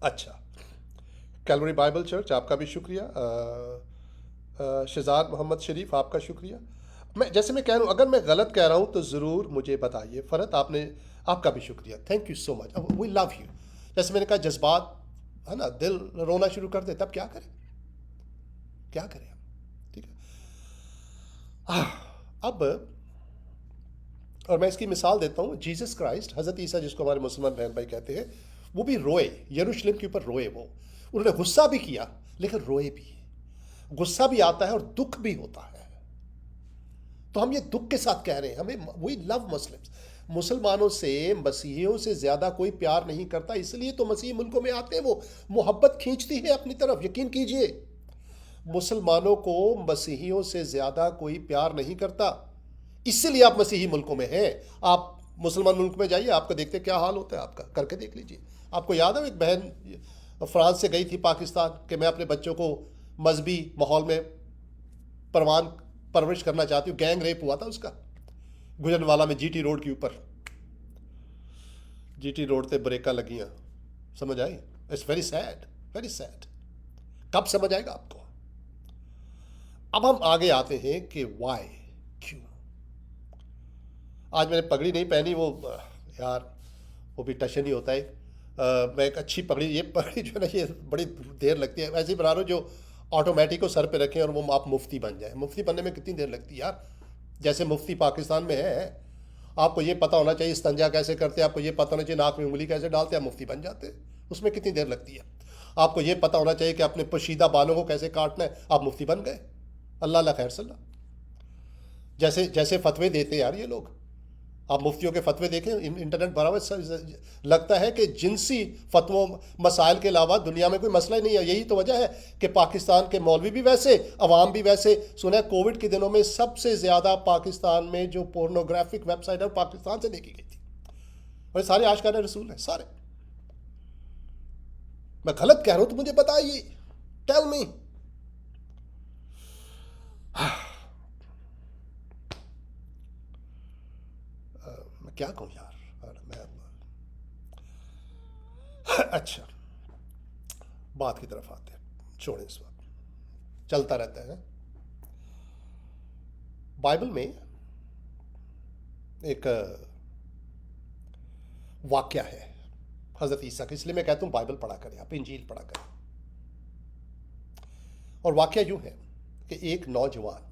अच्छा, कैलवरी बाइबल चर्च आपका भी शुक्रिया, शहजाद मोहम्मद शरीफ आपका शुक्रिया। मैं जैसे मैं कह रहा हूँ, अगर मैं गलत कह रहा हूँ तो ज़रूर मुझे बताइए। फ़रत आपने, आपका भी शुक्रिया, thank you so much, we love you. जैसे मैंने कहा, जज्बात है ना, दिल रोना शुरू कर दे, तब क्या करें, क्या करें हम, ठीक है। अब, और मैं इसकी मिसाल देता हूँ, जीसस क्राइस्ट, हज़रत ईसा जिसको हमारे मुसलमान बहन भाई कहते हैं, वो भी रोए, यरूशलेम के ऊपर रोए, वो उन्होंने गुस्सा भी किया लेकिन रोए भी। गुस्सा भी आता है और दुख भी होता है, तो हम ये दुख के साथ कह रहे हैं, हमें, वी लव मुस्लिम्स, मुसलमानों से, मसीहियों से ज़्यादा कोई प्यार नहीं करता, इसलिए तो मसीही मुल्कों में आते हैं, वो मोहब्बत खींचती है अपनी तरफ, यकीन कीजिए। मुसलमानों को मसीहियों से ज़्यादा कोई प्यार नहीं करता, इसलिए आप मसीही मुल्कों में हैं। आप मुसलमान मुल्क में जाइए, आपको देखते क्या हाल होता है, आपका करके देख लीजिए। आपको याद है, एक बहन फ्रांस से गई थी पाकिस्तान कि मैं अपने बच्चों को मजहबी माहौल में परवान परवरिश करना चाहती हूँ, गैंग रेप हुआ था उसका, गुजरनवाला में, जीटी रोड के ऊपर, जीटी रोड पे ब्रेका लगियाँ, समझ आई। It's very sad, very sad. कब समझ आएगा आपको। अब हम आगे आते हैं कि वाई, क्यों। आज मैंने पगड़ी नहीं पहनी, वो यार, वो भी टशन ही होता है। मैं एक अच्छी पगड़ी, ये पगड़ी जो है ना, ये बड़ी देर लगती है, ऐसे ही बना रहा हूँ जो ऑटोमेटिक को सर पे रखें और वो आप मुफ्ती बन जाए। मुफ्ती बनने में कितनी देर लगती है यार, जैसे मुफ्ती पाकिस्तान में है, आपको ये पता होना चाहिए इस्तिंजा कैसे करते हैं, आपको ये पता होना चाहिए नाक में उंगली कैसे डालते हैं, मुफ्ती बन जाते हैं, उसमें कितनी देर लगती है। आपको ये पता होना चाहिए कि अपने पोशीदा बालों को कैसे काटना है, आप मुफ्ती बन गए, अल्लाह अल्लाह खैर सल्ला। जैसे जैसे फतवे देते हैं यार ये लोग, आप मुफ्तियों के फतवे देखें, इंटरनेट भरा हुआ, लगता है कि जिनसी फतवों मसाइल के अलावा दुनिया में कोई मसला ही नहीं है। यही तो वजह है कि पाकिस्तान के मौलवी भी वैसे, अवाम भी वैसे। सुना है कोविड के दिनों में सबसे ज़्यादा पाकिस्तान में जो पोर्नोग्राफिक वेबसाइट है वो पाकिस्तान से देखी गई थी, और सारे आशिकाने रसूल हैं सारे। मैं गलत कह रहा हूं तो मुझे बताइए, टेल मी। मैं क्या कहूँ यार, मैं अच्छा, बात की तरफ आते हैं, छोड़ें इस वक्त, चलता रहता है। बाइबल में एक वाक्य है हजरत ईसा का, इसलिए मैं कहता हूं बाइबल पढ़ा करें, आप इंजील पढ़ा करें। और वाक्य यूं है कि एक नौजवान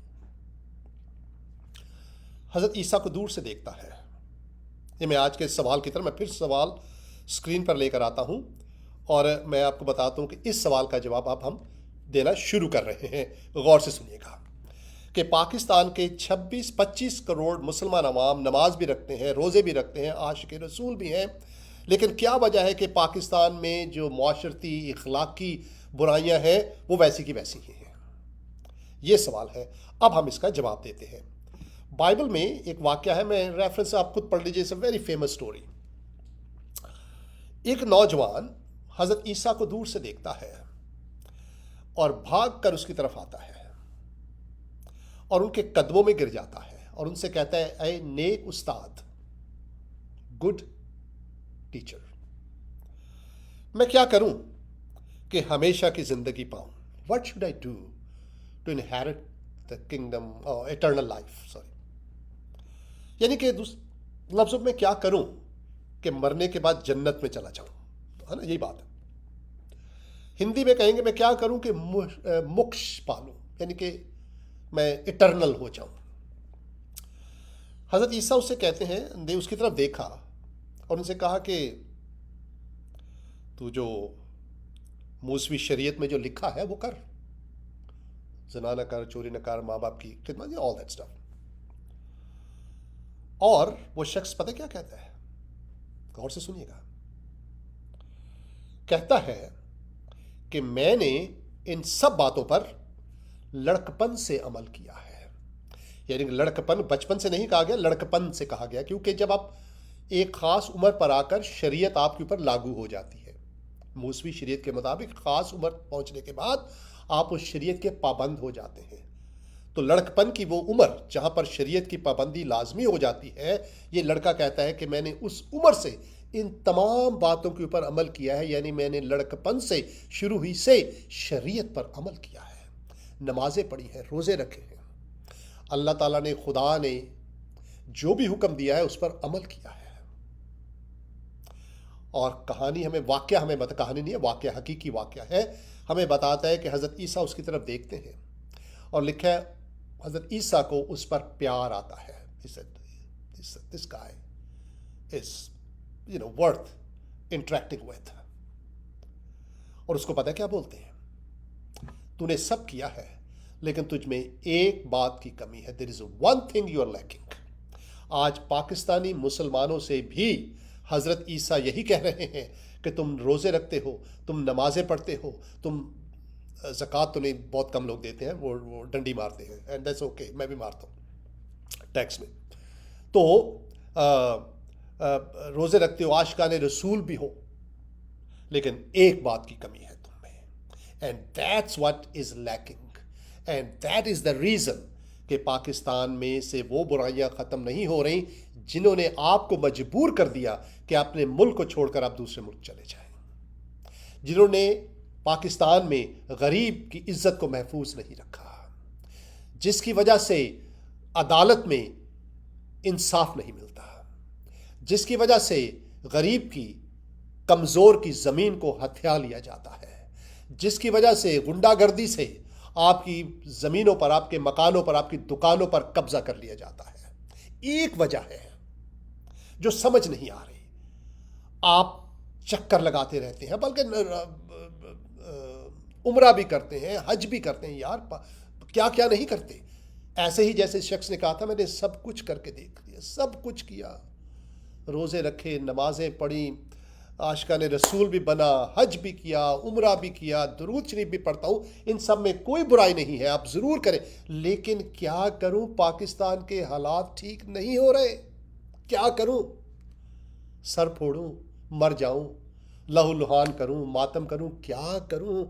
हजरत ईसा को दूर से देखता है। ये मैं आज के सवाल की तरह मैं फिर सवाल स्क्रीन पर लेकर आता हूं और मैं आपको बताता हूं कि इस सवाल का जवाब अब हम देना शुरू कर रहे हैं। गौर से सुनिएगा कि पाकिस्तान के 26-25 करोड़ मुसलमान अवाम नमाज भी रखते हैं, रोज़े भी रखते हैं, आशिक रसूल भी हैं, लेकिन क्या वजह है कि पाकिस्तान में जो माशरती इखलाकी बुराइयां हैं वो वैसी की वैसी ही हैं? ये सवाल है। अब हम इसका जवाब देते हैं। बाइबल में एक वाक्य है, मैं रेफरेंस आप खुद पढ़ लीजिए, it's a very famous story. एक नौजवान हजरत ईसा को दूर से देखता है और भाग कर उसकी तरफ आता है और उनके कदमों में गिर जाता है और उनसे कहता है, ऐ नेक उस्ताद, गुड टीचर, मैं क्या करूं कि हमेशा की जिंदगी पाऊं? What should I do to inherit the kingdom, eternal life, sorry, यानी कि लफ्ज़ों में क्या करूं कि मरने के बाद जन्नत में चला जाऊं, है ना, यही बात है। हिंदी में कहेंगे मैं क्या करूं कि मोक्ष पालूं, यानी कि मैं इटर्नल हो जाऊं। हजरत ईसा उससे कहते हैं, दे उसकी तरफ देखा और उनसे कहा कि तू जो मूसवी शरीयत में जो लिखा है वो कर, ज़िना न कर, चोरी न कर, माँ बाप की खिदमत, ऑल दैट स्टफ। और वो शख्स पता क्या कहता है? गौर से सुनिएगा। कहता है कि मैंने इन सब बातों पर लड़कपन से अमल किया है। यानी लड़कपन बचपन से नहीं कहा गया, लड़कपन से कहा गया, क्योंकि जब आप एक खास उम्र पर आकर शरीयत आपके ऊपर लागू हो जाती है, मूसवी शरीयत के मुताबिक खास उम्र पहुंचने के बाद आप उस शरीयत के पाबंद हो जाते हैं। तो लड़कपन की वो उम्र जहां पर शरीयत की पाबंदी लाजमी हो जाती है, ये लड़का कहता है कि मैंने उस उम्र से इन तमाम बातों के ऊपर अमल किया है, यानी मैंने लड़कपन से शुरू ही से शरीयत पर अमल किया है, नमाजें पढ़ी हैं, रोज़े रखे हैं, अल्लाह ताला ने, खुदा ने जो भी हुक्म दिया है उस पर अमल किया है। और कहानी हमें, वाक्य हमें कहानी नहीं है, वाक्य हकीकी वाक्य है, हमें बताता है कि हज़रत ईसा उसकी तरफ देखते हैं और लिखा है हज़रत ईसा को उस पर प्यार आता है। This guy is worth interacting with. और उसको पता है क्या बोलते हैं? तूने सब किया है लेकिन तुझ में एक बात की कमी है, there is one thing you are lacking. आज पाकिस्तानी मुसलमानों से भी हज़रत ईसा यही कह रहे हैं कि तुम रोज़े रखते हो, तुम नमाजें पढ़ते हो, तुम ज़कात तो नहीं, बहुत कम लोग देते हैं, वो डंडी मारते हैं, एंड दैट्स ओके, मैं भी मारता हूँ टैक्स में। तो रोज़े रखते हो, आशिकाने रसूल भी हो, लेकिन एक बात की कमी है तुम में, and that's what is lacking, and that is the reason कि पाकिस्तान में से वो बुराइयां ख़त्म नहीं हो रही जिन्होंने आपको मजबूर कर दिया कि अपने मुल्क को छोड़कर आप दूसरे मुल्क चले जाएं, जिन्होंने पाकिस्तान में गरीब की इज्जत को महफूज नहीं रखा, जिसकी वजह से अदालत में इंसाफ नहीं मिलता, जिसकी वजह से गरीब की, कमज़ोर की ज़मीन को हथिया लिया जाता है, जिसकी वजह से गुंडागर्दी से आपकी ज़मीनों पर, आपके मकानों पर, आपकी दुकानों पर कब्जा कर लिया जाता है। एक वजह है जो समझ नहीं आ रही। आप चक्कर लगाते रहते हैं, बल्कि उम्रा भी करते हैं, हज भी करते हैं, यार क्या क्या नहीं करते। ऐसे ही जैसे शख्स ने कहा था, मैंने सब कुछ करके देख लिया, सब कुछ किया, रोज़े रखे, नमाजें पढ़ी, आशिकाने रसूल भी बना, हज भी किया, उम्रा भी किया, दुरूद शरीफ भी पढ़ता हूँ, इन सब में कोई बुराई नहीं है, आप ज़रूर करें, लेकिन क्या करूँ, पाकिस्तान के हालात ठीक नहीं हो रहे, क्या करूँ? सर फोड़ूँ, मर जाऊँ, लहूलुहान करूँ, मातम करूँ, क्या करूँ?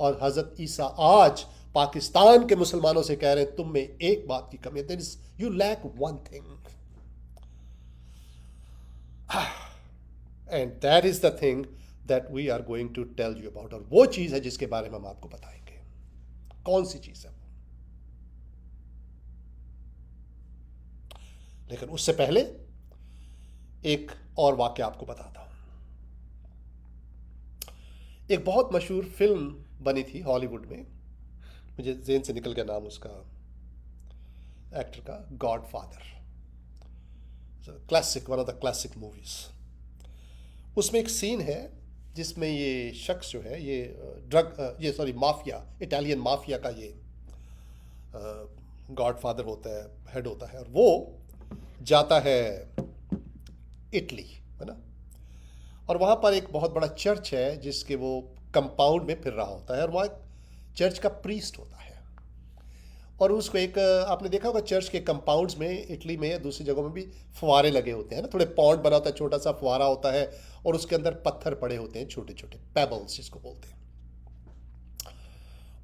और हज़रत ईसा आज पाकिस्तान के मुसलमानों से कह रहे हैं, तुम में एक बात की कमी है, there is, you lack one thing, and that is the thing that we are going to tell you about. और वो चीज़ है जिसके बारे में हम आपको बताएंगे। कौन सी चीज़ है? लेकिन उससे पहले एक और वाक्य आपको बताता हूं। एक बहुत मशहूर फिल्म बनी थी हॉलीवुड में, मुझे जेन से निकल गया नाम उसका एक्टर का, God father, classic, one of the classic movies. उसमें एक सीन है जिसमें ये शख्स जो है, ये सॉरी माफिया, इटालियन माफिया का ये गॉड फादर होता है, हेड होता है, और वो जाता है इटली, है ना, और वहाँ पर एक बहुत बड़ा चर्च है जिसके वो कंपाउंड में फिर रहा होता है, और वहाँ एक चर्च का प्रीस्ट होता है, और उसको एक आपने देखा होगा चर्च के कंपाउंड्स में इटली में या दूसरी जगहों में भी फुवारे लगे होते हैं ना, थोड़े पॉन्ड बना होता है, छोटा सा फुवारा होता है, और उसके अंदर पत्थर पड़े होते हैं, छोटे छोटे पेबल्स जिसको बोलते हैं।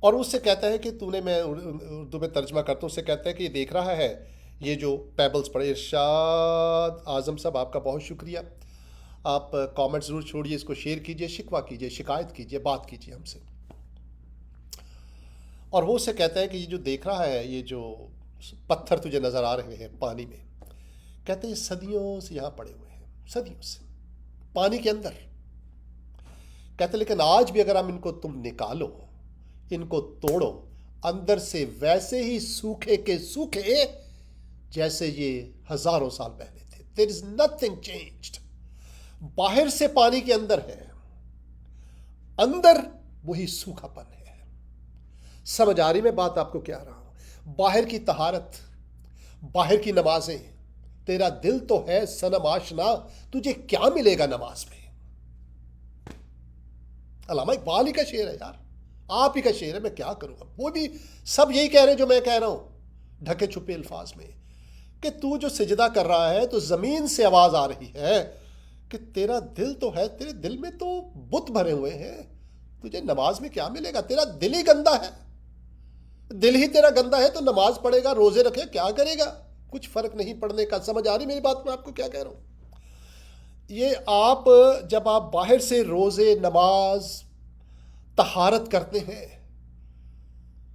और उससे कहता है कि तूने, मैं उर्दू में तर्जमा करता हूँ, उससे कहता है कि ये देख रहा है ये जो पेबल्स पड़े, इरशाद आजम साहब आपका बहुत शुक्रिया, आप कमेंट ज़रूर छोड़िए, इसको शेयर कीजिए, शिकवा कीजिए, शिकायत कीजिए, बात कीजिए हमसे। और वो उससे कहता है कि ये जो देख रहा है, ये जो पत्थर तुझे नज़र आ रहे हैं पानी में, कहते हैं सदियों से यहाँ पड़े हुए हैं, सदियों से पानी के अंदर। कहते लेकिन आज भी अगर हम इनको तुम निकालो, इनको तोड़ो, अंदर से वैसे ही सूखे के सूखे जैसे ये हजारों साल पहले थे। There is nothing changed. बाहर से पानी के अंदर है, अंदर वही सूखापन है। समझ आ रही मैं बात आपको क्या रहा हूं? बाहर की तहारत, बाहर की नमाजें, तेरा दिल तो है सनम आशना, तुझे क्या मिलेगा नमाज में? अल्लामा इकबाल ही का शेर है यार, आप ही का शेर है, मैं क्या करूंगा। वो भी सब यही कह रहे हैं जो मैं कह रहा हूं, ढके छुपे अल्फाज में, कि तू जो सिजदा कर रहा है तो जमीन से आवाज आ रही है कि तेरा दिल तो है, तेरे दिल में तो बुत भरे हुए हैं, तुझे नमाज में क्या मिलेगा? तेरा दिल ही गंदा है, दिल ही तेरा गंदा है तो नमाज पढ़ेगा, रोजे रखे, क्या करेगा? कुछ फर्क नहीं पड़ने का। समझ आ रही मेरी बात? मैं आपको क्या कह रहा हूं। ये आप जब आप बाहर से रोजे, नमाज, तहारत करते हैं,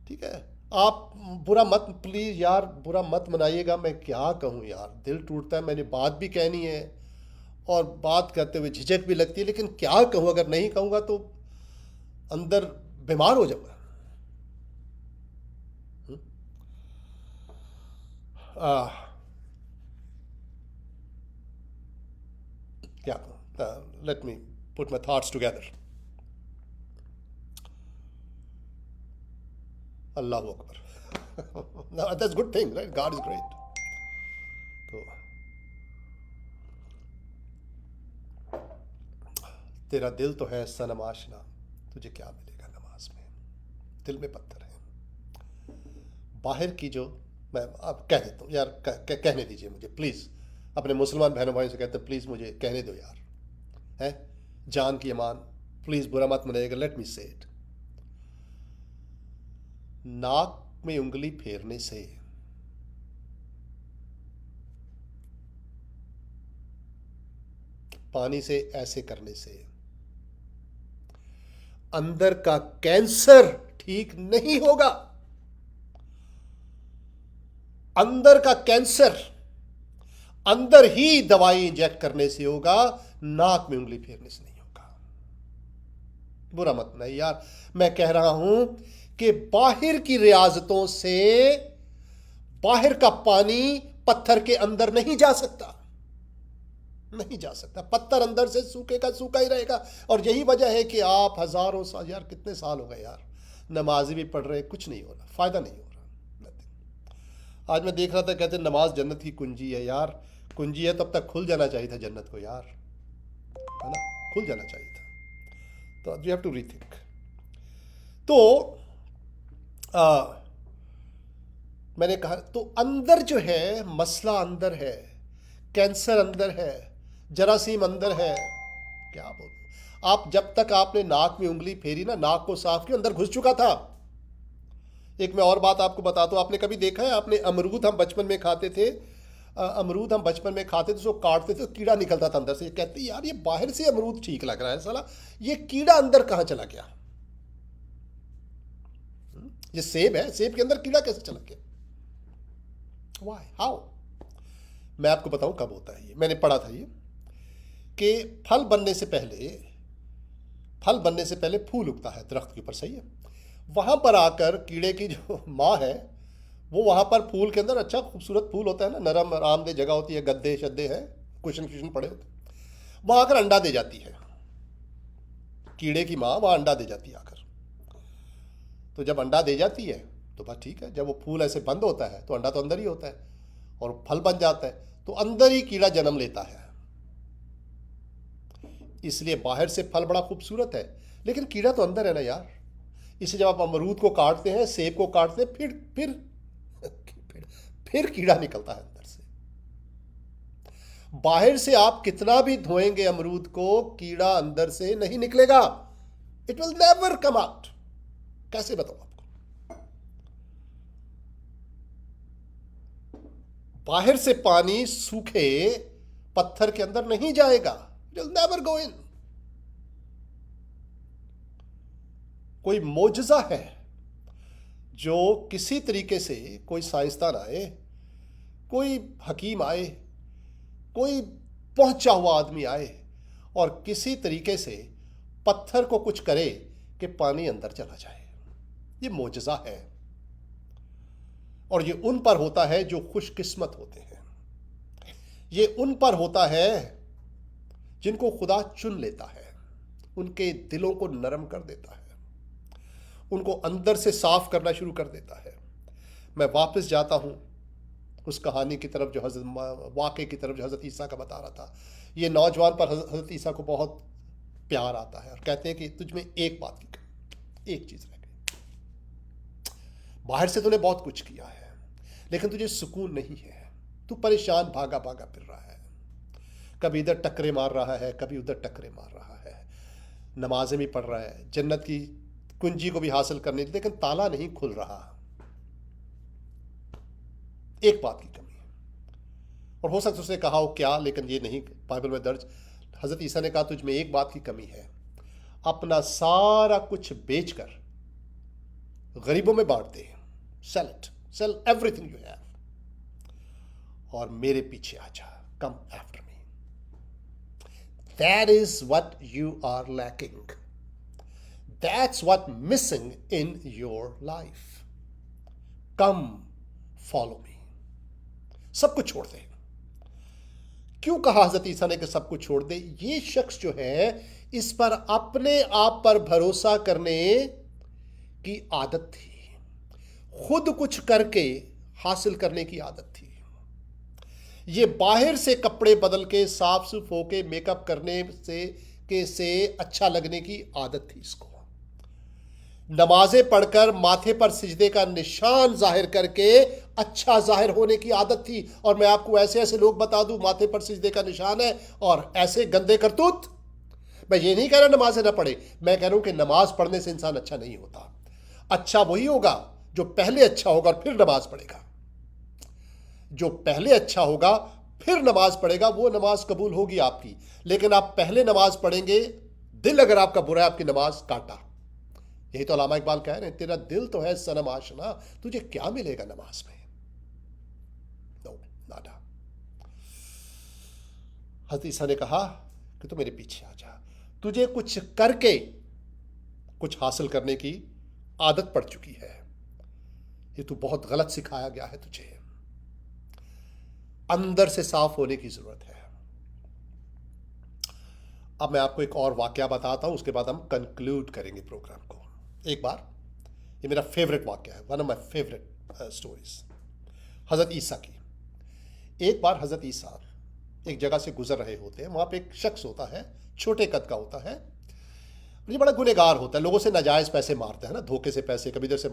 ठीक है, आप बुरा मत, प्लीज यार बुरा मत मनाइएगा, मैं क्या कहूं यार, दिल टूटता है, मैंने बात भी कहनी है और बात करते हुए झिझक भी लगती है, लेकिन क्या कहूं, अगर नहीं कहूंगा तो अंदर बीमार हो जाऊंगा। क्या कहूं? Let me put my thoughts together. Allah Akbar. That's good thing, right? God is great. तो तेरा दिल तो है सनम आशना, तुझे क्या मिलेगा नमाज में? दिल में पत्थर है। बाहर की जो, मैं अब कह देता हूँ यार, कहने दीजिए मुझे प्लीज़, अपने मुसलमान बहनों भाइयों से कहते हैं प्लीज़ मुझे कहने दो यार, है जान की अमान, प्लीज़ बुरा मत मनाइएगा, लेट मी से इट। नाक में उंगली फेरने से, पानी से ऐसे करने से अंदर का कैंसर ठीक नहीं होगा। अंदर का कैंसर अंदर ही दवाई इंजेक्ट करने से होगा, नाक में उंगली फेरने से नहीं होगा। बुरा मत नहीं यार, मैं कह रहा हूं कि बाहर की रियाजतों से बाहर का पानी पत्थर के अंदर नहीं जा सकता, नहीं जा सकता। पत्थर अंदर से सूखे का सूखा ही रहेगा। और यही वजह है कि आप हजारों साल, यार कितने साल हो गए यार, नमाज भी पढ़ रहे, कुछ नहीं हो रहा, फायदा नहीं हो रहा। आज मैं देख रहा था, कहते नमाज जन्नत की कुंजी है। यार कुंजी है तब तक खुल जाना चाहिए था जन्नत को यार, है ना, खुल जाना चाहिए था। तो यू हैव टू रीथिंक। तो मैंने कहा तो अंदर जो है मसला, अंदर है कैंसर, अंदर है जरासीम, अंदर है, क्या बोलूं। आप जब तक आपने नाक में उंगली फेरी ना, नाक को साफ किया, अंदर घुस चुका था। एक मैं और बात आपको बताता हूं, आपने कभी देखा है, आपने अमरूद हम बचपन में खाते थे, अमरूद हम बचपन में खाते थे, उसको काटते थे तो कीड़ा निकलता था अंदर से। कहते यार ये बाहर से अमरूद ठीक लग रहा है, साला ये कीड़ा अंदर कहां चला गया? ये सेब है, सेब के अंदर कीड़ा कैसे चला गया? Why, how? मैं आपको बताऊं कब होता है ये, मैंने पढ़ा था ये कि फल बनने से पहले फूल उगता है दरख्त के ऊपर, सही है। वहां पर आकर कीड़े की जो माँ है वो वहां पर फूल के अंदर, अच्छा खूबसूरत फूल होता है ना, नरम आरामदेह जगह होती है, गद्दे शद्दे हैं, कुशन कुशन पड़े होते हैं, वहां आकर अंडा दे जाती है। कीड़े की माँ वहां अंडा दे जाती है आकर। तो जब अंडा दे जाती है तो बस ठीक है, जब वो फूल ऐसे बंद होता है तो अंडा तो अंदर ही होता है और फल बन जाता है, तो अंदर ही कीड़ा जन्म लेता है। इसलिए बाहर से फल बड़ा खूबसूरत है लेकिन कीड़ा तो अंदर है ना यार। इसे जब आप अमरूद को काटते हैं, सेब को काटते हैं, फिर कीड़ा निकलता है अंदर से। बाहर से आप कितना भी धोएंगे अमरूद को, कीड़ा अंदर से नहीं निकलेगा। It will never come out. कैसे बताऊं आपको? बाहर से पानी सूखे पत्थर के अंदर नहीं जाएगा, इट विल नेवर गो इन। कोई मोजज़ा है जो किसी तरीके से कोई साइंसदान आए, कोई हकीम आए, कोई पहुंचा हुआ आदमी आए और किसी तरीके से पत्थर को कुछ करे कि पानी अंदर चला जाए। ये मोजज़ा है और ये उन पर होता है जो खुशकिस्मत होते हैं। ये उन पर होता है जिनको खुदा चुन लेता है, उनके दिलों को नरम कर देता है, उनको अंदर से साफ करना शुरू कर देता है। मैं वापस जाता हूं उस कहानी की तरफ, जो वाक़े की तरफ जो हज़रत ईसा का बता रहा था। ये नौजवान पर हज़रत ईसा को बहुत प्यार आता है और कहते हैं कि तुझ में एक बात की कमी, एक चीज़ रह गई। बाहर से तूने बहुत कुछ किया है लेकिन तुझे सुकून नहीं है। तू परेशान भागा भागा फिर रहा है, कभी इधर टकरे मार रहा है, कभी उधर टकरे मार रहा है, नमाजें भी पढ़ रहा है, जन्नत की कुंजी को भी हासिल करने, लेकिन ताला नहीं खुल रहा। एक बात की कमी है। और हो सकता है उसने कहा हो क्या, लेकिन ये नहीं बाइबल में दर्ज। हजरत ईसा ने कहा तुझ में एक बात की कमी है, अपना सारा कुछ बेचकर गरीबों में बांट दे, सेल एवरीथिंग यू हैव और मेरे पीछे आ जा, come after me. That is what you are lacking, that's what missing in your life. Come follow me. सब कुछ छोड़ दे। क्यों कहा हजरत ईसा ने कि सब कुछ छोड़ दे? ये शख्स जो है इस पर अपने आप पर भरोसा करने की आदत थी, खुद कुछ करके हासिल करने की आदत थी। ये बाहर से कपड़े बदल के, साफ सुफ होके, मेकअप करने से अच्छा लगने की आदत थी इसको। नमाजें पढ़कर माथे पर सिजदे का निशान जाहिर करके अच्छा जाहिर होने की आदत थी। और मैं आपको ऐसे ऐसे लोग बता दूं माथे पर सिजदे का निशान है और ऐसे गंदे करतूत। मैं ये नहीं कह रहा नमाजें ना पढ़े, मैं कह रहा हूं कि नमाज पढ़ने से इंसान अच्छा नहीं होता। अच्छा वही होगा जो पहले अच्छा होगा और फिर नमाज पढ़ेगा। जो पहले अच्छा होगा फिर नमाज पढ़ेगा, वो नमाज कबूल होगी आपकी। लेकिन आप पहले नमाज पढ़ेंगे, दिल अगर आपका बुरा है, आपकी नमाज काटा। यही तो अल्लामा इकबाल कह रहे हैं, तेरा दिल तो है सनम आशना, तुझे क्या मिलेगा नमाज में? नो, नाडा। हज़रत ईसा ने कहा कि तू मेरे पीछे आ जा, तुझे कुछ करके कुछ हासिल करने की आदत पड़ चुकी है, ये तू बहुत गलत सिखाया गया है, तुझे अंदर से साफ होने की जरूरत है। अब मैं आपको एक और वाकया बताता हूं, उसके बाद हम कंक्लूड करेंगे प्रोग्राम को। एक बार, ये मेरा फेवरेट वाकया है, one of my favourite stories, हज़रत ईसा की। एक बार हज़रत ईसा एक जगह से गुजर रहे होते हैं, वहां पे एक शख्स होता है, छोटे कद का होता है, ये बड़ा गुनहगार होता है, लोगों से नाजायज़ पैसे मारता है ना, धोखे से पैसे, कभी इधर से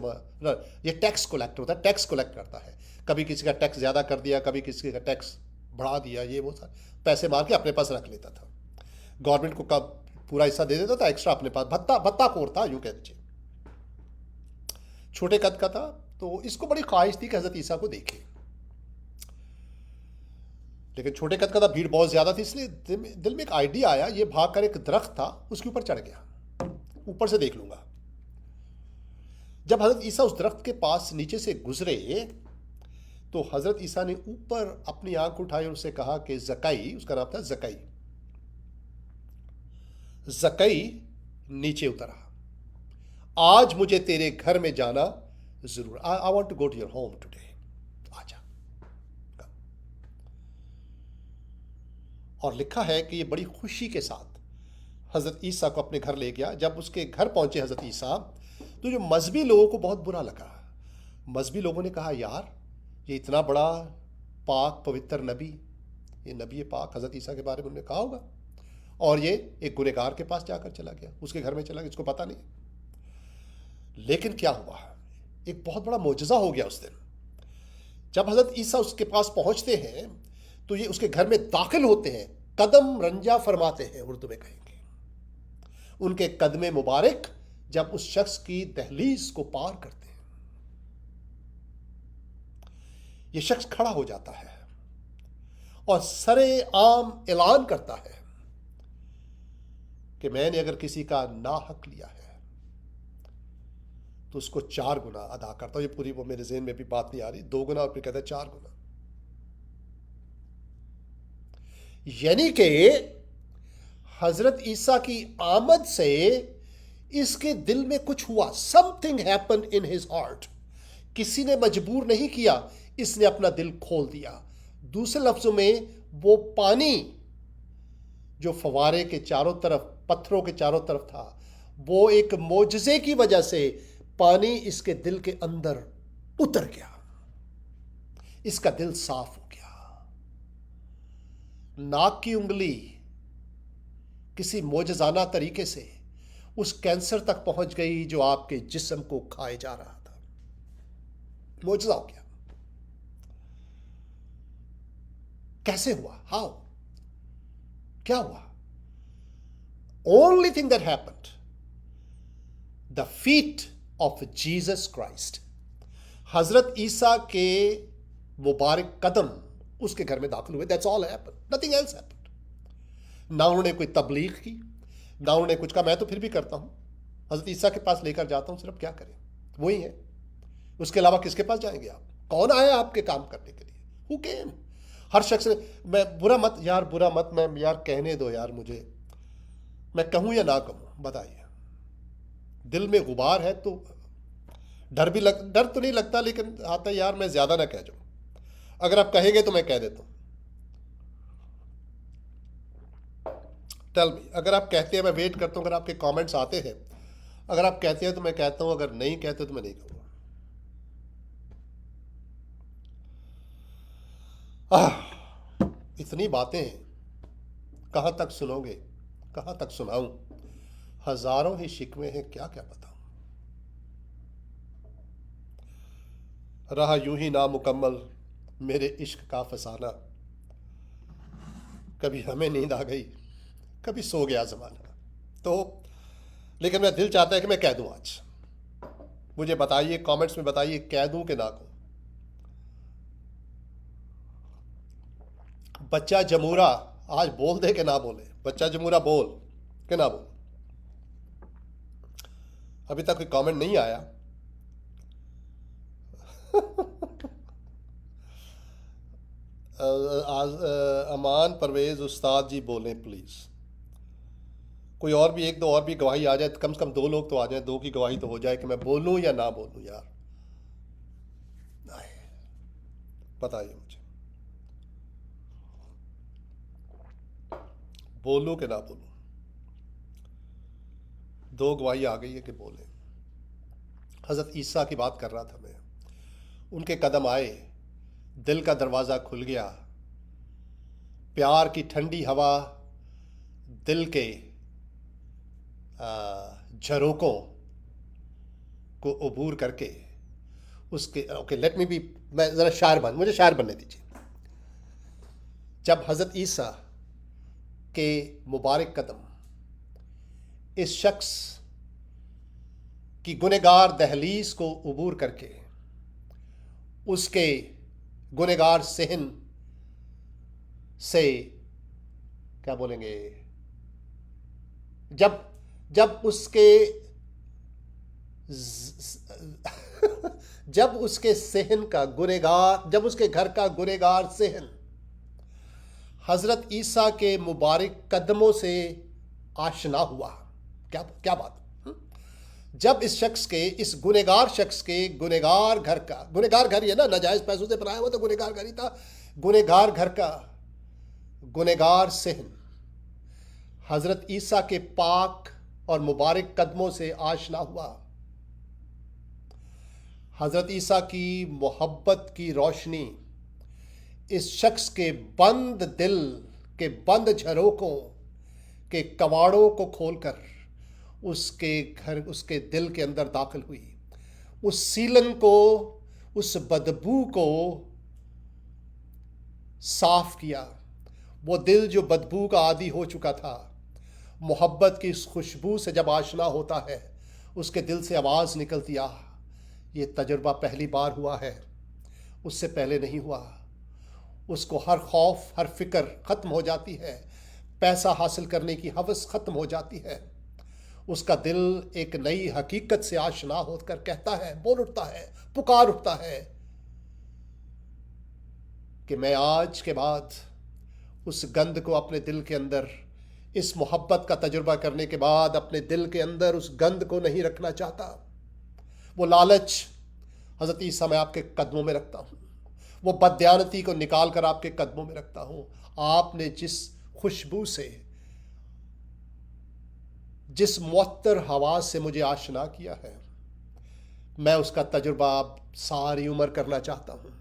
ये टैक्स कलेक्टर होता है, टैक्स कलेक्ट करता है, कभी किसी का टैक्स ज़्यादा कर दिया, कभी किसी का टैक्स बढ़ा दिया, ये वो सारे पैसे मार के अपने पास रख लेता था। गवर्नमेंट को कब पूरा हिस्सा दे देता था, एक्स्ट्रा अपने पास, भत्ता खोर था, यूं कह दीजिए। छोटे कद का था, तो इसको बड़ी ख्वाहिश थी कि हज़रत ईसा को देखे, लेकिन छोटे कद का था, भीड़ बहुत ज़्यादा थी, इसलिए दिल में एक आइडिया आया, ये भाग कर एक दरख्त था उसके ऊपर चढ़ गया, ऊपर से देख लूंगा। जब हज़रत ईसा उस दरख्त के पास नीचे से गुजरे तो हजरत ईसा ने ऊपर अपनी आंख उठाई और उससे कहा कि जकई, उसका नाम था जकई, जकई नीचे उतरा, आज मुझे तेरे घर में जाना जरूर, I want to go to your home today, आजा। और लिखा है कि ये बड़ी खुशी के साथ हजरत ईसा को अपने घर ले गया। जब उसके घर पहुंचे हजरत ईसा, तो जो मजहबी लोगों को बहुत बुरा लगा। मजहबी लोगों ने कहा, यार ये इतना बड़ा पाक पवित्र नबी, ये नबी पाक हजरत ईसा के बारे में उन्होंने कहा होगा, और ये एक गुनहगार के पास जाकर चला गया, उसके घर में चला गया, इसको पता नहीं। लेकिन क्या हुआ, एक बहुत बड़ा मोजज़ा हो गया उस दिन। जब हजरत ईसा उसके पास पहुंचते हैं तो ये उसके घर में दाखिल होते हैं, कदम रंजा फरमाते हैं, उर्दू में कहेंगे। उनके कदमे मुबारक जब उस शख्स की दहलीज को पार करते हैं, ये शख्स खड़ा हो जाता है और सरे आम ऐलान करता है कि मैंने अगर किसी का नाहक लिया है तो उसको 4 गुना अदा करता हूं। ये पूरी वो मेरे ज़हन में भी बात नहीं आ रही, 2 गुना और फिर कहता है 4 गुना। यानी कि हजरत ईसा की आमद से इसके दिल में कुछ हुआ, something happen in his heart. किसी ने मजबूर नहीं किया, इसने अपना दिल खोल दिया। दूसरे लफ्जों में, वो पानी जो फवारे के चारों तरफ, पत्थरों के चारों तरफ था, वो एक मोजज़े की वजह से पानी इसके दिल के अंदर उतर गया, इसका दिल साफ हो गया। नाक की उंगली किसी मोजज़ाना तरीके से उस कैंसर तक पहुंच गई जो आपके जिस्म को खाए जा रहा था। मोजज़ा हो गया। कैसे हुआ? हाउ? क्या हुआ? Only thing that happened, the feet of Jesus Christ, हजरत ईसा के मुबारक कदम उसके घर में दाखिल हुए। That's all happened, nothing else happened. ना उन्होंने कोई तबलीग की, ना उन्होंने कुछ कहा। मैं तो फिर भी करता हूं, हजरत ईसा के पास लेकर जाता हूं, सिर्फ क्या करें, वही है, उसके अलावा किसके पास जाएंगे आप? कौन आया आपके काम करने के लिए? Who came? हर शख्स ने, मैं बुरा मत यार, बुरा मत, मैं यार कहने दो यार मुझे, मैं कहूं या ना कहूं, बताइए। दिल में गुबार है तो डर तो नहीं लगता, लेकिन आता है यार मैं ज्यादा ना कह जाऊं। अगर आप कहेंगे तो मैं कह देता हूं। टेल मी, अगर आप कहते हैं मैं वेट करता हूं, अगर आपके कमेंट्स आते हैं, अगर आप कहते हैं तो मैं कहता हूं, अगर नहीं कहते तो मैं नहीं कहूंगा। इतनी बातें कहां तक सुनोगे, कहां तक सुनाऊं? हजारों ही शिकवे हैं, क्या क्या बताऊं। रहा यूं ही नामुकम्मल मेरे इश्क का फसाना, कभी हमें नींद आ गई, कभी सो गया जमाना। तो लेकिन मैं दिल चाहता है कि मैं कह दूं आज। मुझे बताइए, कमेंट्स में बताइए, कह दूं कि ना कहूं। बच्चा जमूरा आज बोल दे कि ना बोले? बच्चा जमूरा बोल कि ना बोल? अभी तक कोई कमेंट नहीं आया। अमान परवेज उस्ताद जी बोलें प्लीज। कोई और भी, एक दो और भी गवाही आ जाए, कम से कम 2 लोग तो आ जाए, 2 की गवाही तो हो जाए कि मैं बोलूं या ना बोलूं। यार नहीं, बताइए मुझे, बोलूं कि ना बोलूं? 2 गवाही आ गई है कि बोले। हजरत ईसा की बात कर रहा था मैं। उनके कदम आए, दिल का दरवाज़ा खुल गया, प्यार की ठंडी हवा दिल के झरोकों को अबूर करके उसके, ओके लेट मी बी, मैं ज़रा शायर मुझे शायर बनने दीजिए। जब हज़रत ईसा के मुबारक कदम इस शख्स की गुनहगार दहलीज को अबूर करके उसके गुनहगार सहन से, क्या बोलेंगे, जब उसके जब उसके सेहन का गुनहगार, जब उसके घर का गुनहगार सेहन हजरत ईसा के मुबारक कदमों से आशना हुआ। क्या क्या बात। जब इस शख्स के, इस गुनहगार शख्स के गुनहगार घर का, गुनहगार घर ये ना नाजायज पैसों से बनाया हुआ, तो गुनहगार घर ही था, गुनहगार घर का गुनहगार सेहन हजरत ईसा के पाक और मुबारक कदमों से आशना हुआ। हजरत ईसा की मोहब्बत की रोशनी इस शख्स के बंद दिल के बंद झरोकों के कवाड़ों को खोलकर उसके घर, उसके दिल के अंदर दाखिल हुई। उस सीलन को, उस बदबू को साफ किया। वो दिल जो बदबू का आदी हो चुका था, मोहब्बत की इस खुशबू से जब आशना होता है, उसके दिल से आवाज़ निकलती, आ ये तजुर्बा पहली बार हुआ है, उससे पहले नहीं हुआ। उसको हर खौफ, हर फिक्र ख़त्म हो जाती है, पैसा हासिल करने की हवस ख़त्म हो जाती है। उसका दिल एक नई हकीकत से आशना होकर कहता है, बोल उठता है, पुकार उठता है कि मैं आज के बाद उस गंध को अपने दिल के अंदर, इस मोहब्बत का तजुर्बा करने के बाद अपने दिल के अंदर उस गंध को नहीं रखना चाहता। वो लालच हज़रत ईसा मैं आपके कदमों में रखता हूँ, वो बदयानती को निकाल कर आपके कदमों में रखता हूँ। आपने जिस खुशबू से, जिस मुअत्तर हवा से मुझे आशना किया है, मैं उसका तजुर्बा अब सारी उम्र करना चाहता हूँ।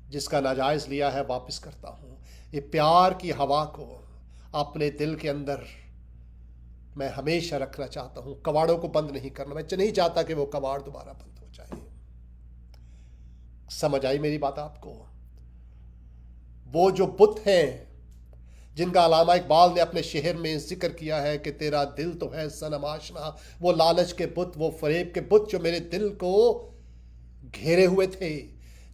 जिसका नाजायज़ लिया है वापस करता हूँ। ये प्यार की हवा को अपने दिल के अंदर मैं हमेशा रखना चाहता हूँ, कवाड़ों को बंद नहीं करना। मैं नहीं चाहता कि वो कवाड़ दोबारा बंद हो जाए। समझ आई मेरी बात आपको? वो जो बुत हैं जिनका अल्लामा इकबाल ने अपने शहर में जिक्र किया है कि तेरा दिल तो है सनम आशना, वो लालच के बुत, वो फरेब के बुत जो मेरे दिल को घेरे हुए थे,